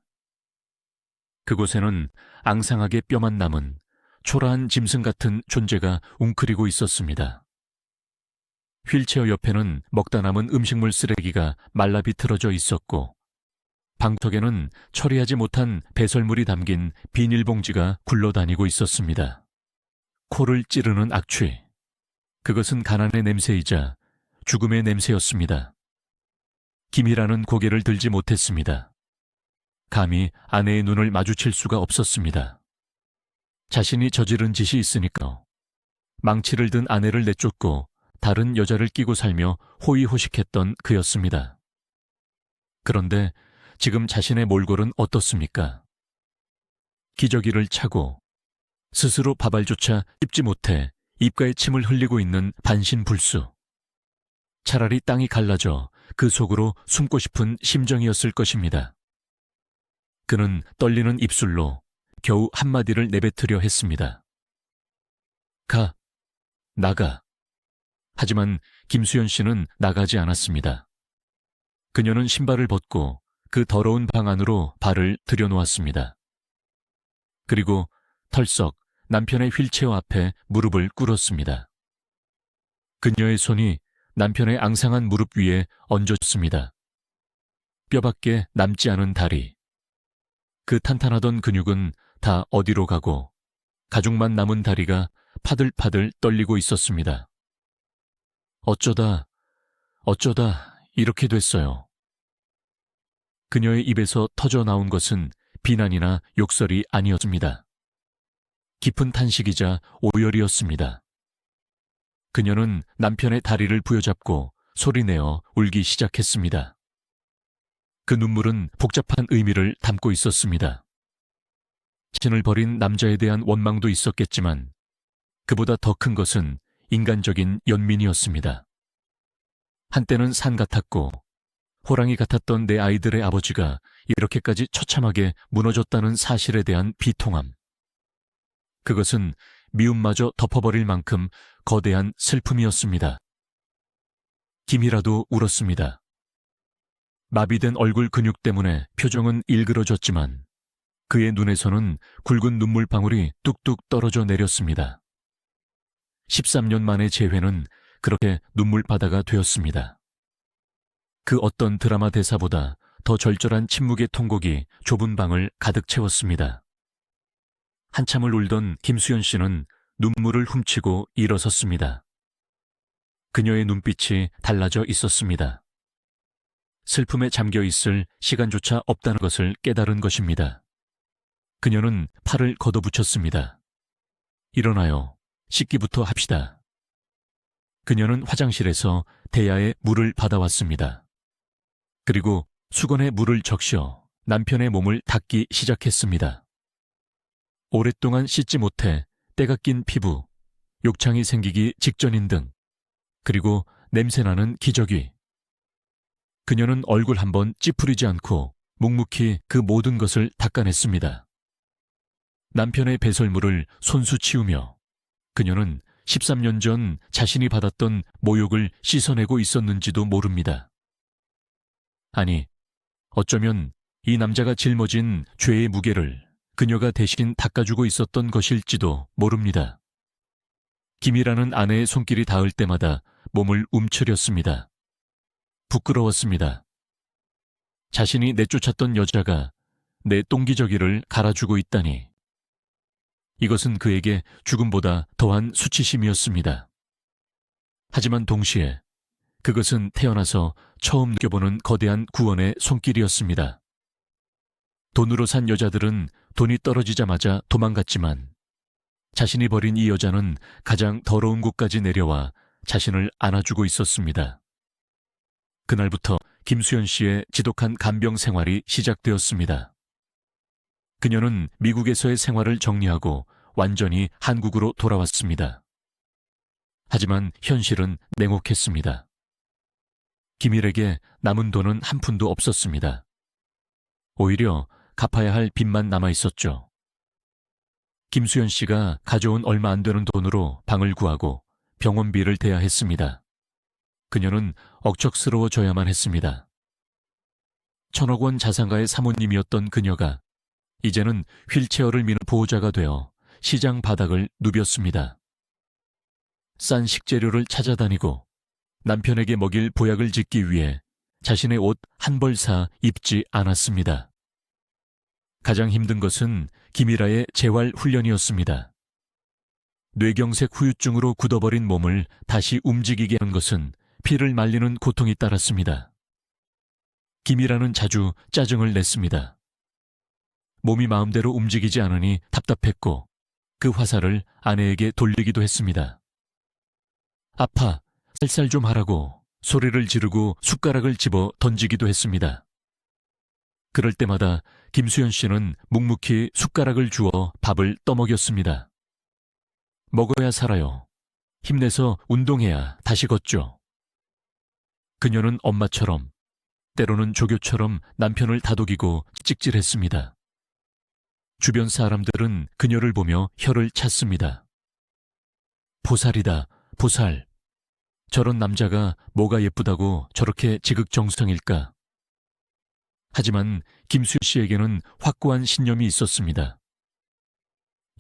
그곳에는 앙상하게 뼈만 남은 초라한 짐승 같은 존재가 웅크리고 있었습니다. 휠체어 옆에는 먹다 남은 음식물 쓰레기가 말라 비틀어져 있었고 방석에는 처리하지 못한 배설물이 담긴 비닐봉지가 굴러다니고 있었습니다. 코를 찌르는 악취. 그것은 가난의 냄새이자 죽음의 냄새였습니다. 김이라는 고개를 들지 못했습니다. 감히 아내의 눈을 마주칠 수가 없었습니다. 자신이 저지른 짓이 있으니까 망치를 든 아내를 내쫓고 다른 여자를 끼고 살며 호의호식했던 그였습니다. 그런데 지금 자신의 몰골은 어떻습니까? 기저귀를 차고 스스로 밥알조차 씹지 못해 입가에 침을 흘리고 있는 반신불수. 차라리 땅이 갈라져 그 속으로 숨고 싶은 심정이었을 것입니다. 그는 떨리는 입술로 겨우 한마디를 내뱉으려 했습니다. 가, 나가. 하지만 김수연 씨는 나가지 않았습니다. 그녀는 신발을 벗고 그 더러운 방 안으로 발을 들여놓았습니다. 그리고 털썩 남편의 휠체어 앞에 무릎을 꿇었습니다. 그녀의 손이 남편의 앙상한 무릎 위에 얹어졌습니다. 뼈밖에 남지 않은 다리. 그 탄탄하던 근육은 다 어디로 가고 가죽만 남은 다리가 파들파들 떨리고 있었습니다. 어쩌다 이렇게 됐어요. 그녀의 입에서 터져 나온 것은 비난이나 욕설이 아니었습니다. 깊은 탄식이자 오열이었습니다. 그녀는 남편의 다리를 부여잡고 소리내어 울기 시작했습니다. 그 눈물은 복잡한 의미를 담고 있었습니다. 자신을 버린 남자에 대한 원망도 있었겠지만 그보다 더 큰 것은 인간적인 연민이었습니다. 한때는 산 같았고 호랑이 같았던 내 아이들의 아버지가 이렇게까지 처참하게 무너졌다는 사실에 대한 비통함. 그것은 미움마저 덮어버릴 만큼 거대한 슬픔이었습니다. 김이라도 울었습니다. 마비된 얼굴 근육 때문에 표정은 일그러졌지만 그의 눈에서는 굵은 눈물방울이 뚝뚝 떨어져 내렸습니다. 13년 만의 재회는 그렇게 눈물바다가 되었습니다. 그 어떤 드라마 대사보다 더 절절한 침묵의 통곡이 좁은 방을 가득 채웠습니다. 한참을 울던 김수연 씨는 눈물을 훔치고 일어섰습니다. 그녀의 눈빛이 달라져 있었습니다. 슬픔에 잠겨 있을 시간조차 없다는 것을 깨달은 것입니다. 그녀는 팔을 걷어붙였습니다. 일어나요. 씻기부터 합시다. 그녀는 화장실에서 대야에 물을 받아왔습니다. 그리고 수건에 물을 적셔 남편의 몸을 닦기 시작했습니다. 오랫동안 씻지 못해 때가 낀 피부, 욕창이 생기기 직전인 등, 그리고 냄새나는 기저귀. 그녀는 얼굴 한번 찌푸리지 않고 묵묵히 그 모든 것을 닦아냈습니다. 남편의 배설물을 손수 치우며 그녀는 13년 전 자신이 받았던 모욕을 씻어내고 있었는지도 모릅니다. 아니, 어쩌면 이 남자가 짊어진 죄의 무게를 그녀가 대신 닦아주고 있었던 것일지도 모릅니다. 김이라는 아내의 손길이 닿을 때마다 몸을 움츠렸습니다. 부끄러웠습니다. 자신이 내쫓았던 여자가 내 똥기저귀를 갈아주고 있다니. 이것은 그에게 죽음보다 더한 수치심이었습니다. 하지만 동시에 그것은 태어나서 처음 느껴보는 거대한 구원의 손길이었습니다. 돈으로 산 여자들은 돈이 떨어지자마자 도망갔지만 자신이 버린 이 여자는 가장 더러운 곳까지 내려와 자신을 안아주고 있었습니다. 그날부터 김수연 씨의 지독한 간병 생활이 시작되었습니다. 그녀는 미국에서의 생활을 정리하고 완전히 한국으로 돌아왔습니다. 하지만 현실은 냉혹했습니다. 김일에게 남은 돈은 한 푼도 없었습니다. 오히려 갚아야 할 빚만 남아있었죠. 김수연 씨가 가져온 얼마 안 되는 돈으로 방을 구하고 병원비를 대야 했습니다. 그녀는 억척스러워져야만 했습니다. 1,000억 원 자산가의 사모님이었던 그녀가 이제는 휠체어를 미는 보호자가 되어 시장 바닥을 누볐습니다. 싼 식재료를 찾아다니고 남편에게 먹일 보약을 짓기 위해 자신의 옷 한 벌 사 입지 않았습니다. 가장 힘든 것은 김이라의 재활 훈련이었습니다. 뇌경색 후유증으로 굳어버린 몸을 다시 움직이게 하는 것은 피를 말리는 고통이 따랐습니다. 김이라는 자주 짜증을 냈습니다. 몸이 마음대로 움직이지 않으니 답답했고 그 화살을 아내에게 돌리기도 했습니다. 아파, 살살 좀 하라고 소리를 지르고 숟가락을 집어 던지기도 했습니다. 그럴 때마다 김수현 씨는 묵묵히 숟가락을 주어 밥을 떠먹였습니다. 먹어야 살아요. 힘내서 운동해야 다시 걷죠. 그녀는 엄마처럼, 때로는 조교처럼 남편을 다독이고 찍찍했습니다. 주변 사람들은 그녀를 보며 혀를 찼습니다. 보살이다, 보살. 저런 남자가 뭐가 예쁘다고 저렇게 지극정성일까? 하지만 김수현 씨에게는 확고한 신념이 있었습니다.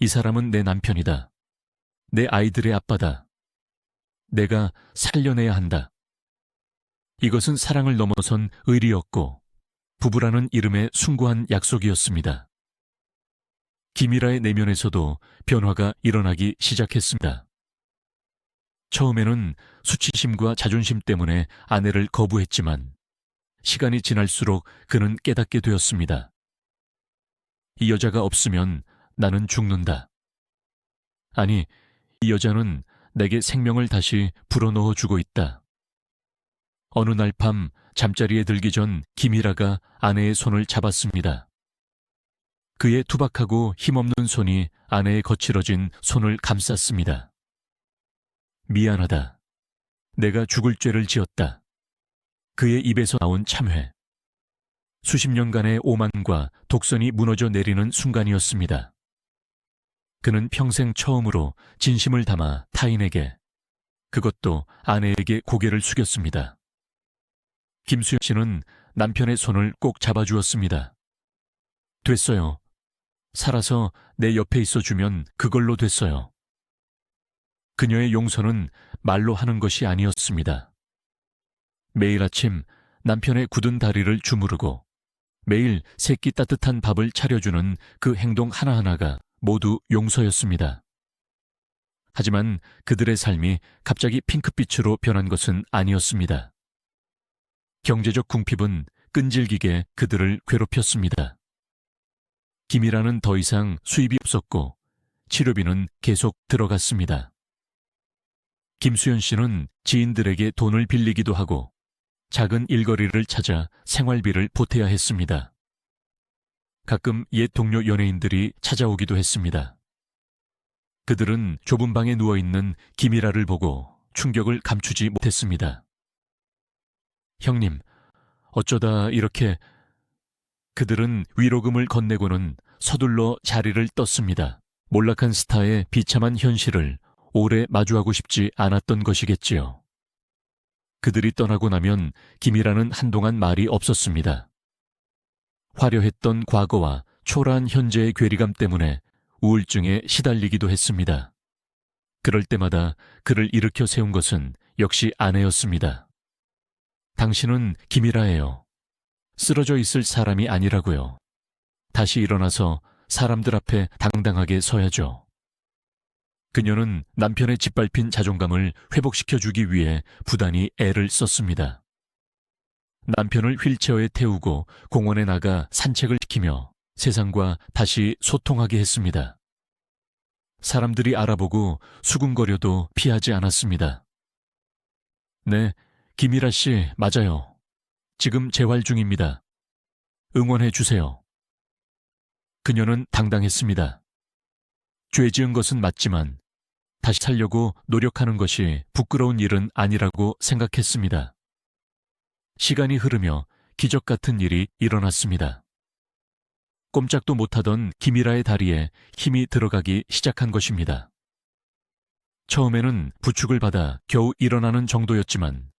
이 사람은 내 남편이다. 내 아이들의 아빠다. 내가 살려내야 한다. 이것은 사랑을 넘어선 의리였고 부부라는 이름의 숭고한 약속이었습니다. 김이라의 내면에서도 변화가 일어나기 시작했습니다. 처음에는 수치심과 자존심 때문에 아내를 거부했지만 시간이 지날수록 그는 깨닫게 되었습니다. 이 여자가 없으면 나는 죽는다. 아니, 이 여자는 내게 생명을 다시 불어넣어 주고 있다. 어느 날 밤 잠자리에 들기 전 김이라가 아내의 손을 잡았습니다. 그의 투박하고 힘없는 손이 아내의 거칠어진 손을 감쌌습니다. 미안하다. 내가 죽을 죄를 지었다. 그의 입에서 나온 참회. 수십 년간의 오만과 독선이 무너져 내리는 순간이었습니다. 그는 평생 처음으로 진심을 담아 타인에게, 그것도 아내에게 고개를 숙였습니다. 김수현 씨는 남편의 손을 꼭 잡아주었습니다. 됐어요. 살아서 내 옆에 있어주면 그걸로 됐어요. 그녀의 용서는 말로 하는 것이 아니었습니다. 매일 아침 남편의 굳은 다리를 주무르고 매일 세끼 따뜻한 밥을 차려주는 그 행동 하나하나가 모두 용서였습니다. 하지만 그들의 삶이 갑자기 핑크빛으로 변한 것은 아니었습니다. 경제적 궁핍은 끈질기게 그들을 괴롭혔습니다. 김이라는 더 이상 수입이 없었고 치료비는 계속 들어갔습니다. 김수현 씨는 지인들에게 돈을 빌리기도 하고 작은 일거리를 찾아 생활비를 보태야 했습니다. 가끔 옛 동료 연예인들이 찾아오기도 했습니다. 그들은 좁은 방에 누워있는 김이라를 보고 충격을 감추지 못했습니다. 형님, 어쩌다 이렇게... 그들은 위로금을 건네고는 서둘러 자리를 떴습니다. 몰락한 스타의 비참한 현실을 오래 마주하고 싶지 않았던 것이겠지요. 그들이 떠나고 나면 김이라는 한동안 말이 없었습니다. 화려했던 과거와 초라한 현재의 괴리감 때문에 우울증에 시달리기도 했습니다. 그럴 때마다 그를 일으켜 세운 것은 역시 아내였습니다. 당신은 김이라예요. 쓰러져 있을 사람이 아니라고요. 다시 일어나서 사람들 앞에 당당하게 서야죠. 그녀는 남편의 짓밟힌 자존감을 회복시켜주기 위해 부단히 애를 썼습니다. 남편을 휠체어에 태우고 공원에 나가 산책을 시키며 세상과 다시 소통하게 했습니다. 사람들이 알아보고 수군거려도 피하지 않았습니다. 네, 김이라 씨 맞아요. 지금 재활 중입니다. 응원해 주세요. 그녀는 당당했습니다. 죄 지은 것은 맞지만 다시 살려고 노력하는 것이 부끄러운 일은 아니라고 생각했습니다. 시간이 흐르며 기적 같은 일이 일어났습니다. 꼼짝도 못하던 김이라의 다리에 힘이 들어가기 시작한 것입니다. 처음에는 부축을 받아 겨우 일어나는 정도였지만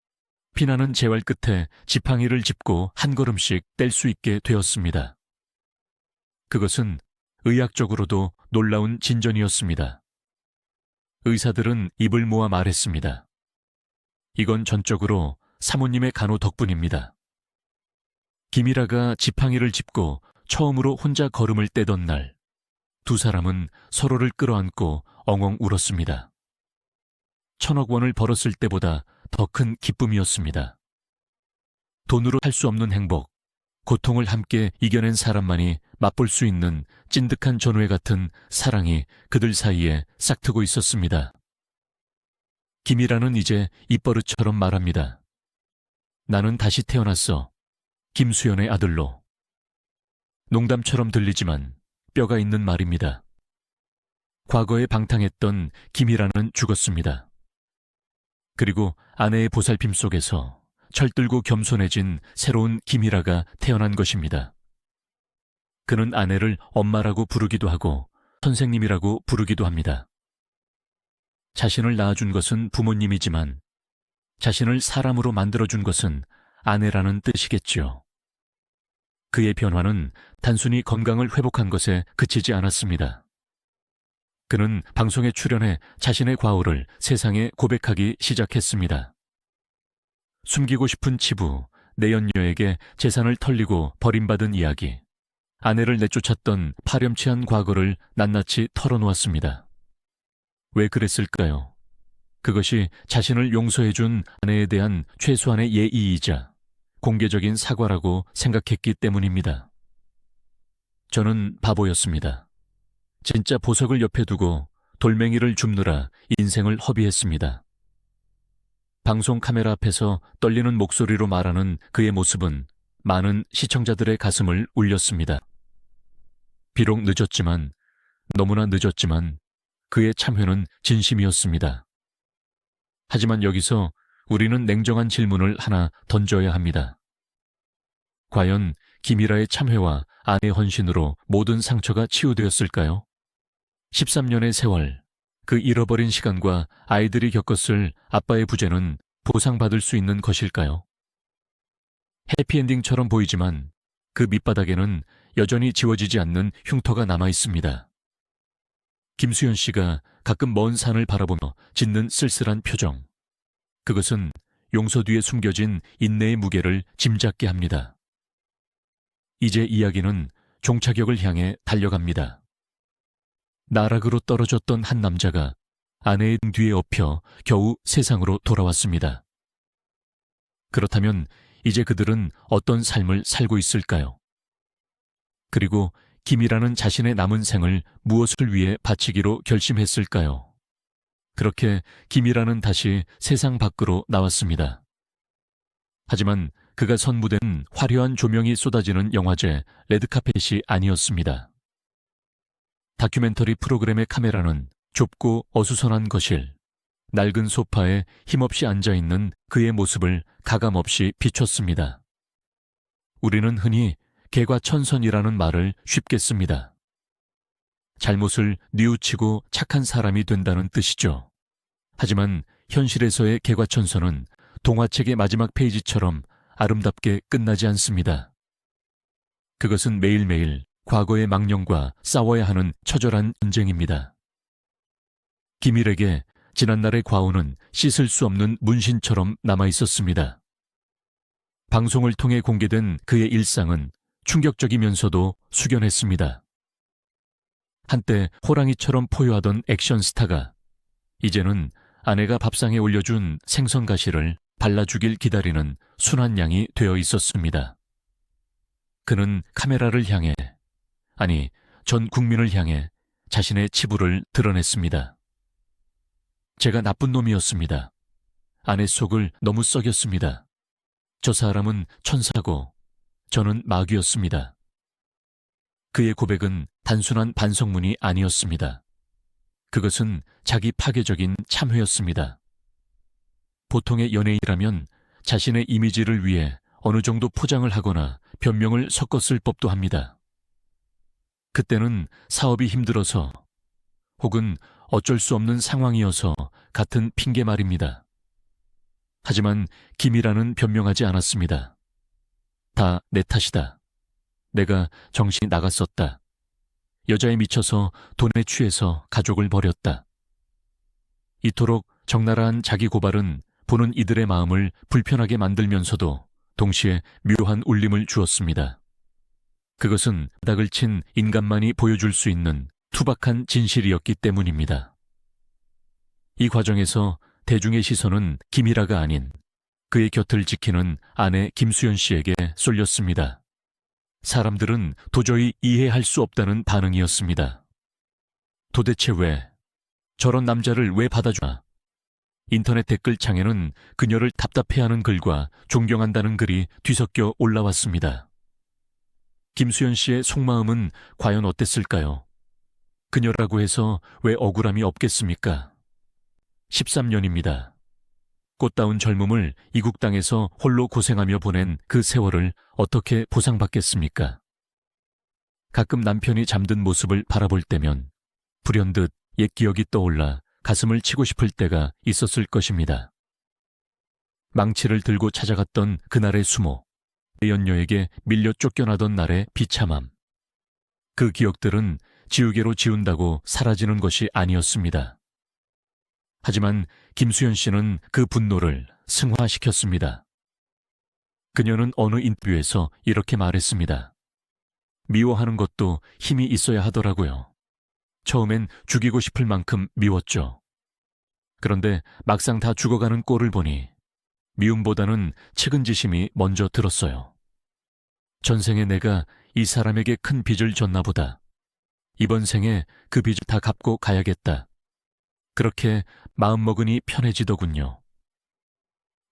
피나는 재활 끝에 지팡이를 짚고 한 걸음씩 뗄 수 있게 되었습니다. 그것은 의학적으로도 놀라운 진전이었습니다. 의사들은 입을 모아 말했습니다. 이건 전적으로 사모님의 간호 덕분입니다. 김이라가 지팡이를 짚고 처음으로 혼자 걸음을 떼던 날, 두 사람은 서로를 끌어안고 엉엉 울었습니다. 1,000억 원을 벌었을 때보다 더 큰 기쁨이었습니다. 돈으로 할 수 없는 행복, 고통을 함께 이겨낸 사람만이 맛볼 수 있는 찐득한 전우회 같은 사랑이 그들 사이에 싹트고 있었습니다. 김이라는 이제 입버릇처럼 말합니다. 나는 다시 태어났어. 김수연의 아들로. 농담처럼 들리지만 뼈가 있는 말입니다. 과거에 방탕했던 김이라는 죽었습니다. 그리고 아내의 보살핌 속에서 철들고 겸손해진 새로운 김이라가 태어난 것입니다. 그는 아내를 엄마라고 부르기도 하고 선생님이라고 부르기도 합니다. 자신을 낳아준 것은 부모님이지만 자신을 사람으로 만들어준 것은 아내라는 뜻이겠죠. 그의 변화는 단순히 건강을 회복한 것에 그치지 않았습니다. 그는 방송에 출연해 자신의 과오를 세상에 고백하기 시작했습니다. 숨기고 싶은 치부, 내연녀에게 재산을 털리고 버림받은 이야기, 아내를 내쫓았던 파렴치한 과거를 낱낱이 털어놓았습니다. 왜 그랬을까요? 그것이 자신을 용서해준 아내에 대한 최소한의 예의이자 공개적인 사과라고 생각했기 때문입니다. 저는 바보였습니다. 진짜 보석을 옆에 두고 돌멩이를 줍느라 인생을 허비했습니다. 방송 카메라 앞에서 떨리는 목소리로 말하는 그의 모습은 많은 시청자들의 가슴을 울렸습니다. 비록 늦었지만, 너무나 늦었지만 그의 참회는 진심이었습니다. 하지만 여기서 우리는 냉정한 질문을 하나 던져야 합니다. 과연 김이라의 참회와 아내의 헌신으로 모든 상처가 치유되었을까요? 13년의 세월, 그 잃어버린 시간과 아이들이 겪었을 아빠의 부재는 보상받을 수 있는 것일까요? 해피엔딩처럼 보이지만 그 밑바닥에는 여전히 지워지지 않는 흉터가 남아 있습니다. 김수연 씨가 가끔 먼 산을 바라보며 짓는 쓸쓸한 표정. 그것은 용서 뒤에 숨겨진 인내의 무게를 짐작게 합니다. 이제 이야기는 종착역을 향해 달려갑니다. 나락으로 떨어졌던 한 남자가 아내의 등 뒤에 엎여 겨우 세상으로 돌아왔습니다. 그렇다면 이제 그들은 어떤 삶을 살고 있을까요? 그리고 김이라는 자신의 남은 생을 무엇을 위해 바치기로 결심했을까요? 그렇게 김이라는 다시 세상 밖으로 나왔습니다. 하지만 그가 선 무대는 화려한 조명이 쏟아지는 영화제 레드카펫이 아니었습니다. 다큐멘터리 프로그램의 카메라는 좁고 어수선한 거실, 낡은 소파에 힘없이 앉아있는 그의 모습을 가감없이 비췄습니다. 우리는 흔히 개과천선이라는 말을 쉽게 씁니다. 잘못을 뉘우치고 착한 사람이 된다는 뜻이죠. 하지만 현실에서의 개과천선은 동화책의 마지막 페이지처럼 아름답게 끝나지 않습니다. 그것은 매일매일 과거의 망령과 싸워야 하는 처절한 전쟁입니다. 김일에게 지난날의 과오는 씻을 수 없는 문신처럼 남아 있었습니다. 방송을 통해 공개된 그의 일상은 충격적이면서도 숙연했습니다. 한때 호랑이처럼 포효하던 액션 스타가 이제는 아내가 밥상에 올려준 생선가시를 발라주길 기다리는 순한 양이 되어 있었습니다. 그는 카메라를 향해, 아니 전 국민을 향해 자신의 치부를 드러냈습니다. 제가 나쁜 놈이었습니다. 아내 속을 너무 썩였습니다. 저 사람은 천사고 저는 마귀였습니다. 그의 고백은 단순한 반성문이 아니었습니다. 그것은 자기 파괴적인 참회였습니다. 보통의 연예인이라면 자신의 이미지를 위해 어느 정도 포장을 하거나 변명을 섞었을 법도 합니다. 그때는 사업이 힘들어서 혹은 어쩔 수 없는 상황이어서 같은 핑계 말입니다. 하지만 김이라는 변명하지 않았습니다. 다 내 탓이다. 내가 정신이 나갔었다. 여자에 미쳐서 돈에 취해서 가족을 버렸다. 이토록 적나라한 자기 고발은 보는 이들의 마음을 불편하게 만들면서도 동시에 묘한 울림을 주었습니다. 그것은 바닥을 친 인간만이 보여줄 수 있는 투박한 진실이었기 때문입니다. 이 과정에서 대중의 시선은 김일아가 아닌 그의 곁을 지키는 아내 김수연 씨에게 쏠렸습니다. 사람들은 도저히 이해할 수 없다는 반응이었습니다. 도대체 왜? 저런 남자를 왜 받아주나? 인터넷 댓글창에는 그녀를 답답해하는 글과 존경한다는 글이 뒤섞여 올라왔습니다. 김수연 씨의 속마음은 과연 어땠을까요? 그녀라고 해서 왜 억울함이 없겠습니까? 13년입니다. 꽃다운 젊음을 이국 땅에서 홀로 고생하며 보낸 그 세월을 어떻게 보상받겠습니까? 가끔 남편이 잠든 모습을 바라볼 때면 불현듯 옛 기억이 떠올라 가슴을 치고 싶을 때가 있었을 것입니다. 망치를 들고 찾아갔던 그날의 수모, 연녀에게 밀려 쫓겨나던 날의 비참함. 그 기억들은 지우개로 지운다고 사라지는 것이 아니었습니다. 하지만 김수연 씨는 그 분노를 승화시켰습니다. 그녀는 어느 인터뷰에서 이렇게 말했습니다. 미워하는 것도 힘이 있어야 하더라고요. 처음엔 죽이고 싶을 만큼 미웠죠. 그런데 막상 다 죽어가는 꼴을 보니 미움보다는 측은지심이 먼저 들었어요. 전생에 내가 이 사람에게 큰 빚을 졌나 보다. 이번 생에 그 빚을 다 갚고 가야겠다. 그렇게 마음먹으니 편해지더군요.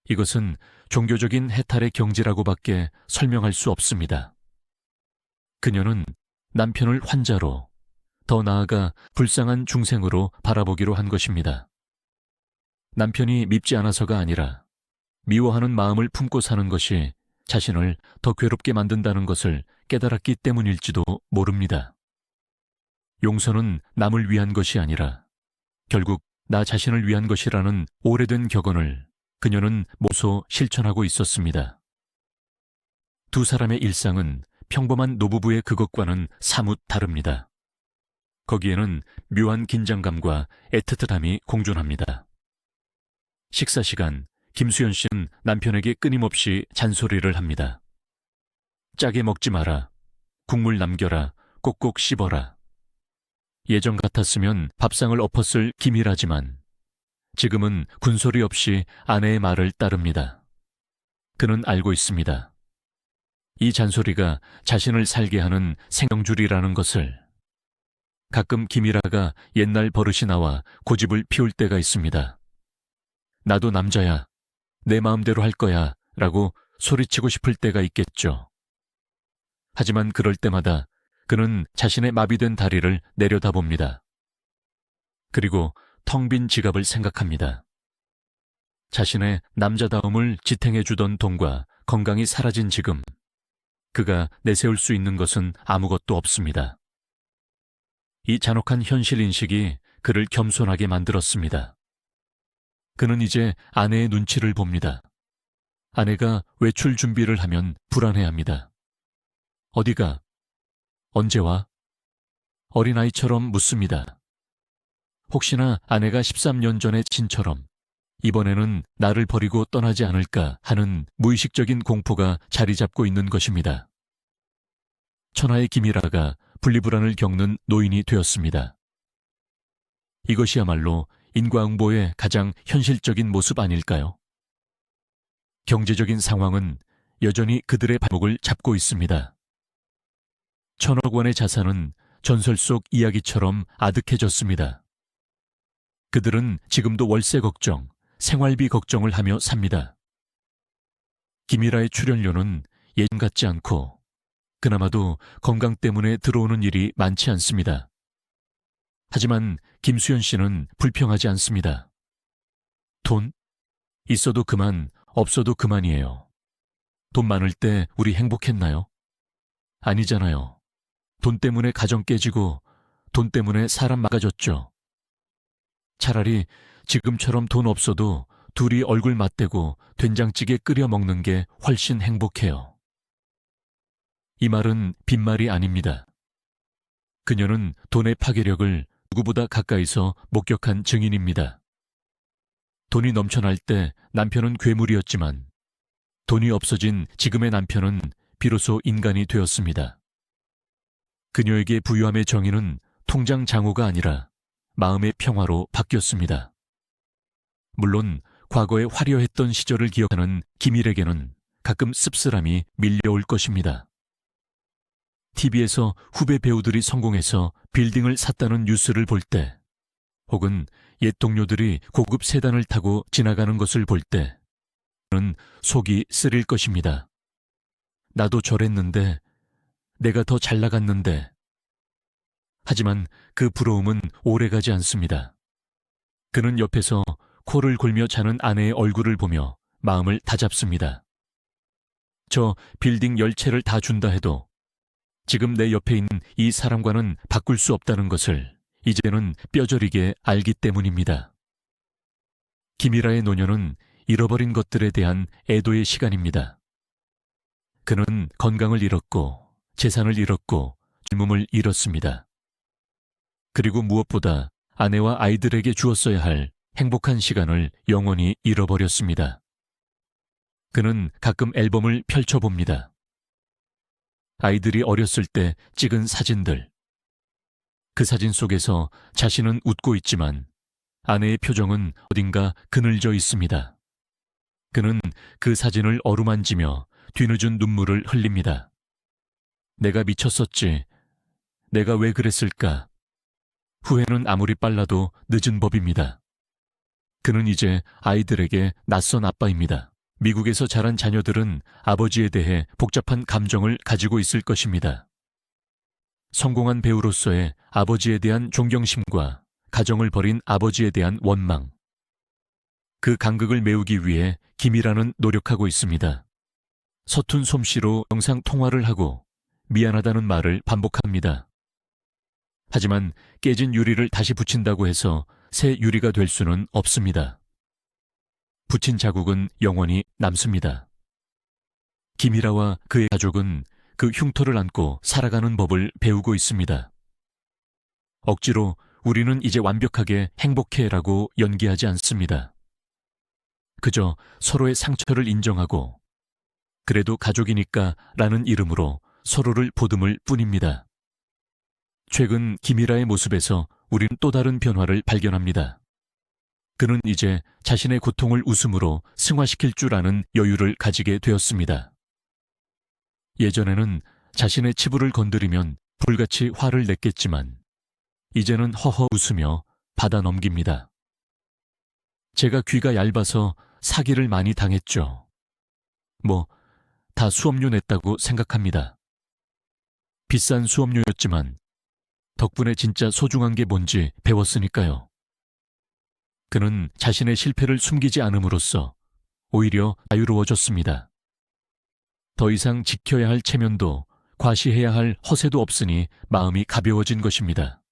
이것은 종교적인 해탈의 경지라고밖에 설명할 수 없습니다. 그녀는 남편을 환자로, 더 나아가 불쌍한 중생으로 바라보기로 한 것입니다. 남편이 밉지 않아서가 아니라 미워하는 마음을 품고 사는 것이 자신을 더 괴롭게 만든다는 것을 깨달았기 때문일지도 모릅니다. 용서는 남을 위한 것이 아니라 결국 나 자신을 위한 것이라는 오래된 격언을 그녀는 모소 실천하고 있었습니다. 두 사람의 일상은 평범한 노부부의 그것과는 사뭇 다릅니다. 거기에는 묘한 긴장감과 애틋함이 공존합니다. 식사 시간, 김수연 씨는 남편에게 끊임없이 잔소리를 합니다. 짜게 먹지 마라. 국물 남겨라. 꼭꼭 씹어라. 예전 같았으면 밥상을 엎었을 김일하지만 지금은 군소리 없이 아내의 말을 따릅니다. 그는 알고 있습니다. 이 잔소리가 자신을 살게 하는 생명줄이라는 것을. 가끔 김일아가 옛날 버릇이 나와 고집을 피울 때가 있습니다. 나도 남자야. 내 마음대로 할 거야. 라고 소리치고 싶을 때가 있겠죠. 하지만 그럴 때마다 그는 자신의 마비된 다리를 내려다봅니다. 그리고 텅 빈 지갑을 생각합니다. 자신의 남자다움을 지탱해주던 돈과 건강이 사라진 지금 그가 내세울 수 있는 것은 아무것도 없습니다. 이 잔혹한 현실 인식이 그를 겸손하게 만들었습니다. 그는 이제 아내의 눈치를 봅니다. 아내가 외출 준비를 하면 불안해합니다. 어디가? 언제 와? 어린아이처럼 묻습니다. 혹시나 아내가 13년 전의 진처럼 이번에는 나를 버리고 떠나지 않을까 하는 무의식적인 공포가 자리 잡고 있는 것입니다. 천하의 김일아가 분리불안을 겪는 노인이 되었습니다. 이것이야말로 인과응보의 가장 현실적인 모습 아닐까요? 경제적인 상황은 여전히 그들의 발목을 잡고 있습니다. 1,000억 원의 자산은 전설 속 이야기처럼 아득해졌습니다. 그들은 지금도 월세 걱정, 생활비 걱정을 하며 삽니다. 김일아의 출연료는 예전 같지 않고 그나마도 건강 때문에 들어오는 일이 많지 않습니다. 하지만 김수연 씨는 불평하지 않습니다. 돈? 있어도 그만, 없어도 그만이에요. 돈 많을 때 우리 행복했나요? 아니잖아요. 돈 때문에 가정 깨지고 돈 때문에 사람 막아졌죠. 차라리 지금처럼 돈 없어도 둘이 얼굴 맞대고 된장찌개 끓여 먹는 게 훨씬 행복해요. 이 말은 빈말이 아닙니다. 그녀는 돈의 파괴력을 누구보다 가까이서 목격한 증인입니다. 돈이 넘쳐날 때 남편은 괴물이었지만 돈이 없어진 지금의 남편은 비로소 인간이 되었습니다. 그녀에게 부유함의 정의는 통장 장호가 아니라 마음의 평화로 바뀌었습니다. 물론 과거의 화려했던 시절을 기억하는 김일에게는 가끔 씁쓸함이 밀려올 것입니다. TV에서 후배 배우들이 성공해서 빌딩을 샀다는 뉴스를 볼 때, 혹은 옛 동료들이 고급 세단을 타고 지나가는 것을 볼 때, 그는 속이 쓰릴 것입니다. 나도 저랬는데, 내가 더 잘 나갔는데. 하지만 그 부러움은 오래가지 않습니다. 그는 옆에서 코를 골며 자는 아내의 얼굴을 보며 마음을 다잡습니다. 저 빌딩 10채를 다 준다 해도 지금 내 옆에 있는 이 사람과는 바꿀 수 없다는 것을 이제는 뼈저리게 알기 때문입니다. 김이라의 노년은 잃어버린 것들에 대한 애도의 시간입니다. 그는 건강을 잃었고 재산을 잃었고 젊음을 잃었습니다. 그리고 무엇보다 아내와 아이들에게 주었어야 할 행복한 시간을 영원히 잃어버렸습니다. 그는 가끔 앨범을 펼쳐봅니다. 아이들이 어렸을 때 찍은 사진들. 그 사진 속에서 자신은 웃고 있지만 아내의 표정은 어딘가 그늘져 있습니다. 그는 그 사진을 어루만지며 뒤늦은 눈물을 흘립니다. 내가 미쳤었지. 내가 왜 그랬을까? 후회는 아무리 빨라도 늦은 법입니다. 그는 이제 아이들에게 낯선 아빠입니다. 미국에서 자란 자녀들은 아버지에 대해 복잡한 감정을 가지고 있을 것입니다. 성공한 배우로서의 아버지에 대한 존경심과 가정을 버린 아버지에 대한 원망. 그 간극을 메우기 위해 김이라는 노력하고 있습니다. 서툰 솜씨로 영상 통화를 하고 미안하다는 말을 반복합니다. 하지만 깨진 유리를 다시 붙인다고 해서 새 유리가 될 수는 없습니다. 붙인 자국은 영원히 남습니다. 김이라와 그의 가족은 그 흉터를 안고 살아가는 법을 배우고 있습니다. 억지로 우리는 이제 완벽하게 행복해라고 연기하지 않습니다. 그저 서로의 상처를 인정하고 그래도 가족이니까 라는 이름으로 서로를 보듬을 뿐입니다. 최근 김이라의 모습에서 우리는 또 다른 변화를 발견합니다. 그는 이제 자신의 고통을 웃음으로 승화시킬 줄 아는 여유를 가지게 되었습니다. 예전에는 자신의 치부를 건드리면 불같이 화를 냈겠지만 이제는 허허 웃으며 받아 넘깁니다. 제가 귀가 얇아서 사기를 많이 당했죠. 다 수업료 냈다고 생각합니다. 비싼 수업료였지만 덕분에 진짜 소중한 게 뭔지 배웠으니까요. 그는 자신의 실패를 숨기지 않음으로써 오히려 자유로워졌습니다. 더 이상 지켜야 할 체면도 과시해야 할 허세도 없으니 마음이 가벼워진 것입니다.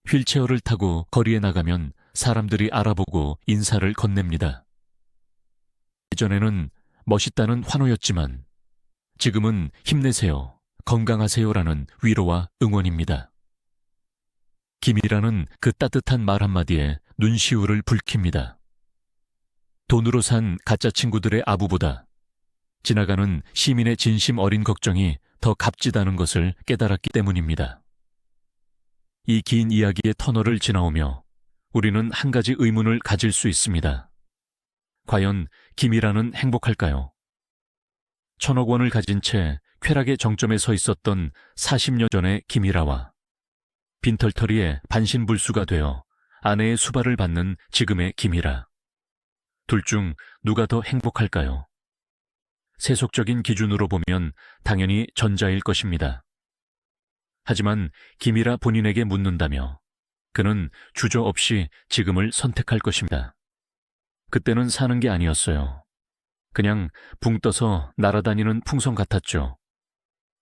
휠체어를 타고 거리에 나가면 사람들이 알아보고 인사를 건넵니다. 예전에는 멋있다는 환호였지만 지금은 힘내세요, 건강하세요라는 위로와 응원입니다. 김이라는 그 따뜻한 말 한마디에 눈시울을 붉힙니다. 돈으로 산 가짜 친구들의 아부보다 지나가는 시민의 진심 어린 걱정이 더 값지다는 것을 깨달았기 때문입니다. 이 긴 이야기의 터널을 지나오며 우리는 한 가지 의문을 가질 수 있습니다. 과연 김이라는 행복할까요? 1,000억 원을 가진 채 쾌락의 정점에 서 있었던 40년 전의 김이라와 빈털터리에 반신불수가 되어 아내의 수발을 받는 지금의 김이라. 둘 중 누가 더 행복할까요? 세속적인 기준으로 보면 당연히 전자일 것입니다. 하지만 김이라 본인에게 묻는다며 그는 주저없이 지금을 선택할 것입니다. 그때는 사는 게 아니었어요. 그냥 붕 떠서 날아다니는 풍선 같았죠.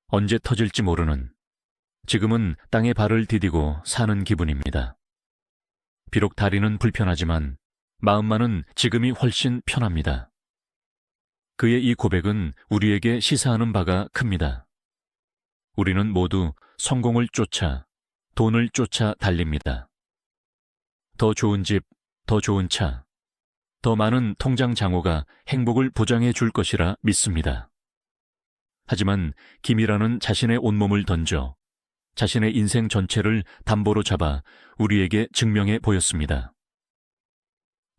언제 터질지 모르는. 지금은 땅에 발을 디디고 사는 기분입니다. 비록 다리는 불편하지만 마음만은 지금이 훨씬 편합니다. 그의 이 고백은 우리에게 시사하는 바가 큽니다. 우리는 모두 성공을 쫓아, 돈을 쫓아 달립니다. 더 좋은 집, 더 좋은 차, 더 많은 통장 잔고가 행복을 보장해 줄 것이라 믿습니다. 하지만 김이라는 자신의 온몸을 던져 자신의 인생 전체를 담보로 잡아 우리에게 증명해 보였습니다.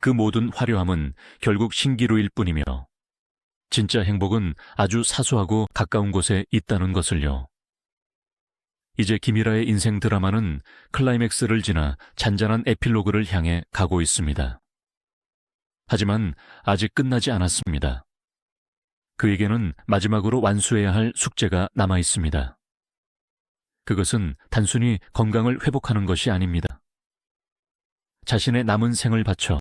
그 모든 화려함은 결국 신기루일 뿐이며 진짜 행복은 아주 사소하고 가까운 곳에 있다는 것을요. 이제 김이라의 인생 드라마는 클라이맥스를 지나 잔잔한 에필로그를 향해 가고 있습니다. 하지만 아직 끝나지 않았습니다. 그에게는 마지막으로 완수해야 할 숙제가 남아 있습니다. 그것은 단순히 건강을 회복하는 것이 아닙니다. 자신의 남은 생을 바쳐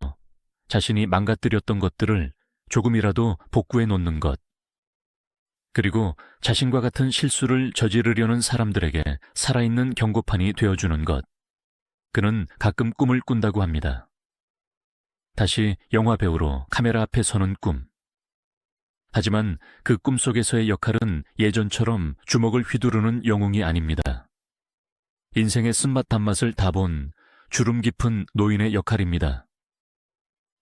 자신이 망가뜨렸던 것들을 조금이라도 복구해 놓는 것, 그리고 자신과 같은 실수를 저지르려는 사람들에게 살아있는 경고판이 되어주는 것. 그는 가끔 꿈을 꾼다고 합니다. 다시 영화배우로 카메라 앞에 서는 꿈. 하지만 그 꿈속에서의 역할은 예전처럼 주먹을 휘두르는 영웅이 아닙니다. 인생의 쓴맛 단맛을 다 본 주름 깊은 노인의 역할입니다.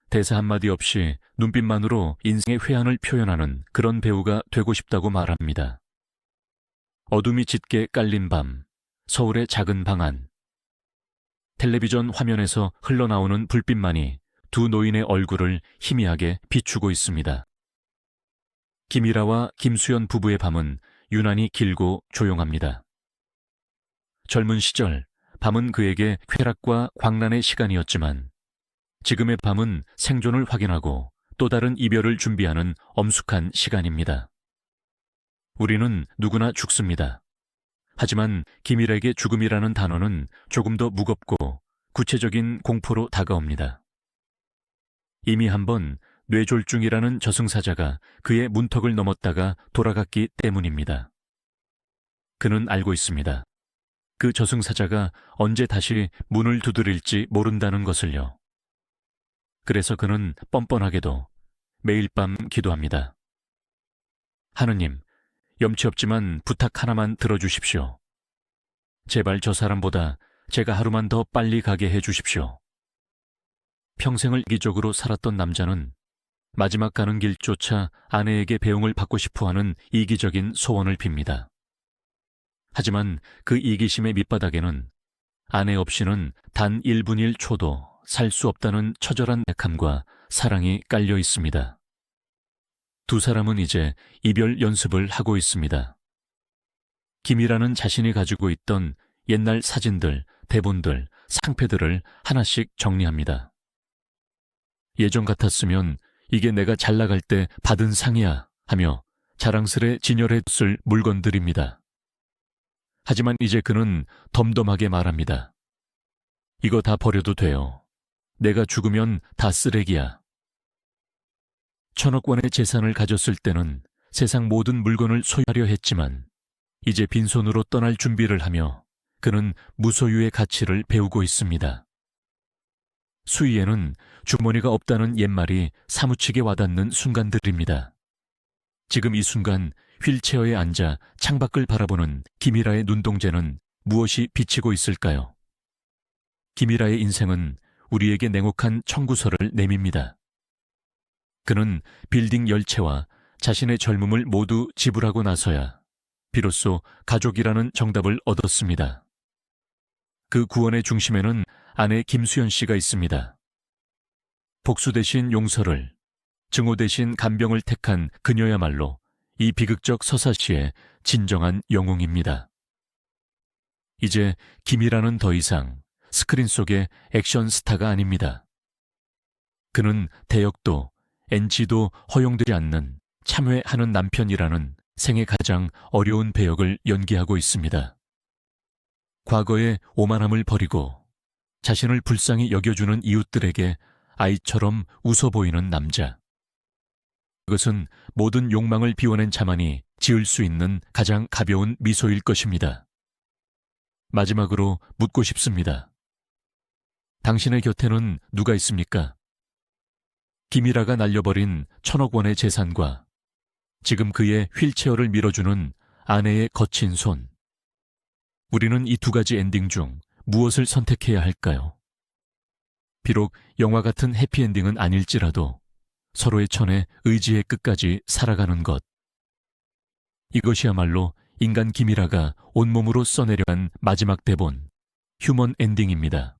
대사 한마디 없이 눈빛만으로 인생의 회한을 표현하는 그런 배우가 되고 싶다고 말합니다. 어둠이 짙게 깔린 밤, 서울의 작은 방 안. 텔레비전 화면에서 흘러나오는 불빛만이 두 노인의 얼굴을 희미하게 비추고 있습니다. 김이라와 김수연 부부의 밤은 유난히 길고 조용합니다. 젊은 시절, 밤은 그에게 쾌락과 광란의 시간이었지만 지금의 밤은 생존을 확인하고 또 다른 이별을 준비하는 엄숙한 시간입니다. 우리는 누구나 죽습니다. 하지만 김일에게 죽음이라는 단어는 조금 더 무겁고 구체적인 공포로 다가옵니다. 이미 한번 뇌졸중이라는 저승사자가 그의 문턱을 넘었다가 돌아갔기 때문입니다. 그는 알고 있습니다. 그 저승사자가 언제 다시 문을 두드릴지 모른다는 것을요. 그래서 그는 뻔뻔하게도 매일 밤 기도합니다. 하느님, 염치 없지만 부탁 하나만 들어주십시오. 제발 저 사람보다 제가 하루만 더 빨리 가게 해주십시오. 평생을 이기적으로 살았던 남자는 마지막 가는 길조차 아내에게 배웅을 받고 싶어하는 이기적인 소원을 빕니다. 하지만 그 이기심의 밑바닥에는 아내 없이는 단 1분 1초도 살 수 없다는 처절한 약함과 사랑이 깔려 있습니다. 두 사람은 이제 이별 연습을 하고 있습니다. 김이라는 자신이 가지고 있던 옛날 사진들, 대본들, 상패들을 하나씩 정리합니다. 예전 같았으면 이게 내가 잘 나갈 때 받은 상이야 하며 자랑스레 진열해뒀을 물건들입니다. 하지만 이제 그는 덤덤하게 말합니다. 이거 다 버려도 돼요. 내가 죽으면 다 쓰레기야. 1,000억 원의 재산을 가졌을 때는 세상 모든 물건을 소유하려 했지만 이제 빈손으로 떠날 준비를 하며 그는 무소유의 가치를 배우고 있습니다. 수위에는 주머니가 없다는 옛말이 사무치게 와닿는 순간들입니다. 지금 이 순간 휠체어에 앉아 창밖을 바라보는 김이라의 눈동자는 무엇이 비치고 있을까요? 김이라의 인생은 우리에게 냉혹한 청구서를 내밉니다. 그는 빌딩 열채와 자신의 젊음을 모두 지불하고 나서야 비로소 가족이라는 정답을 얻었습니다. 그 구원의 중심에는 아내 김수연 씨가 있습니다. 복수 대신 용서를, 증오 대신 간병을 택한 그녀야말로 이 비극적 서사시의 진정한 영웅입니다. 이제 김이라는 더 이상 스크린 속의 액션 스타가 아닙니다. 그는 대역도 NG도 허용되지 않는 참회하는 남편이라는 생애 가장 어려운 배역을 연기하고 있습니다. 과거의 오만함을 버리고 자신을 불쌍히 여겨주는 이웃들에게 아이처럼 웃어 보이는 남자. 그것은 모든 욕망을 비워낸 자만이 지을 수 있는 가장 가벼운 미소일 것입니다. 마지막으로 묻고 싶습니다. 당신의 곁에는 누가 있습니까? 김이라가 날려버린 1,000억 원의 재산과 지금 그의 휠체어를 밀어주는 아내의 거친 손, 우리는 이 두 가지 엔딩 중 무엇을 선택해야 할까요? 비록 영화 같은 해피엔딩은 아닐지라도 서로의 천에 의지의 끝까지 살아가는 것. 이것이야말로 인간 기미라가 온몸으로 써내려간 마지막 대본, 휴먼 엔딩입니다.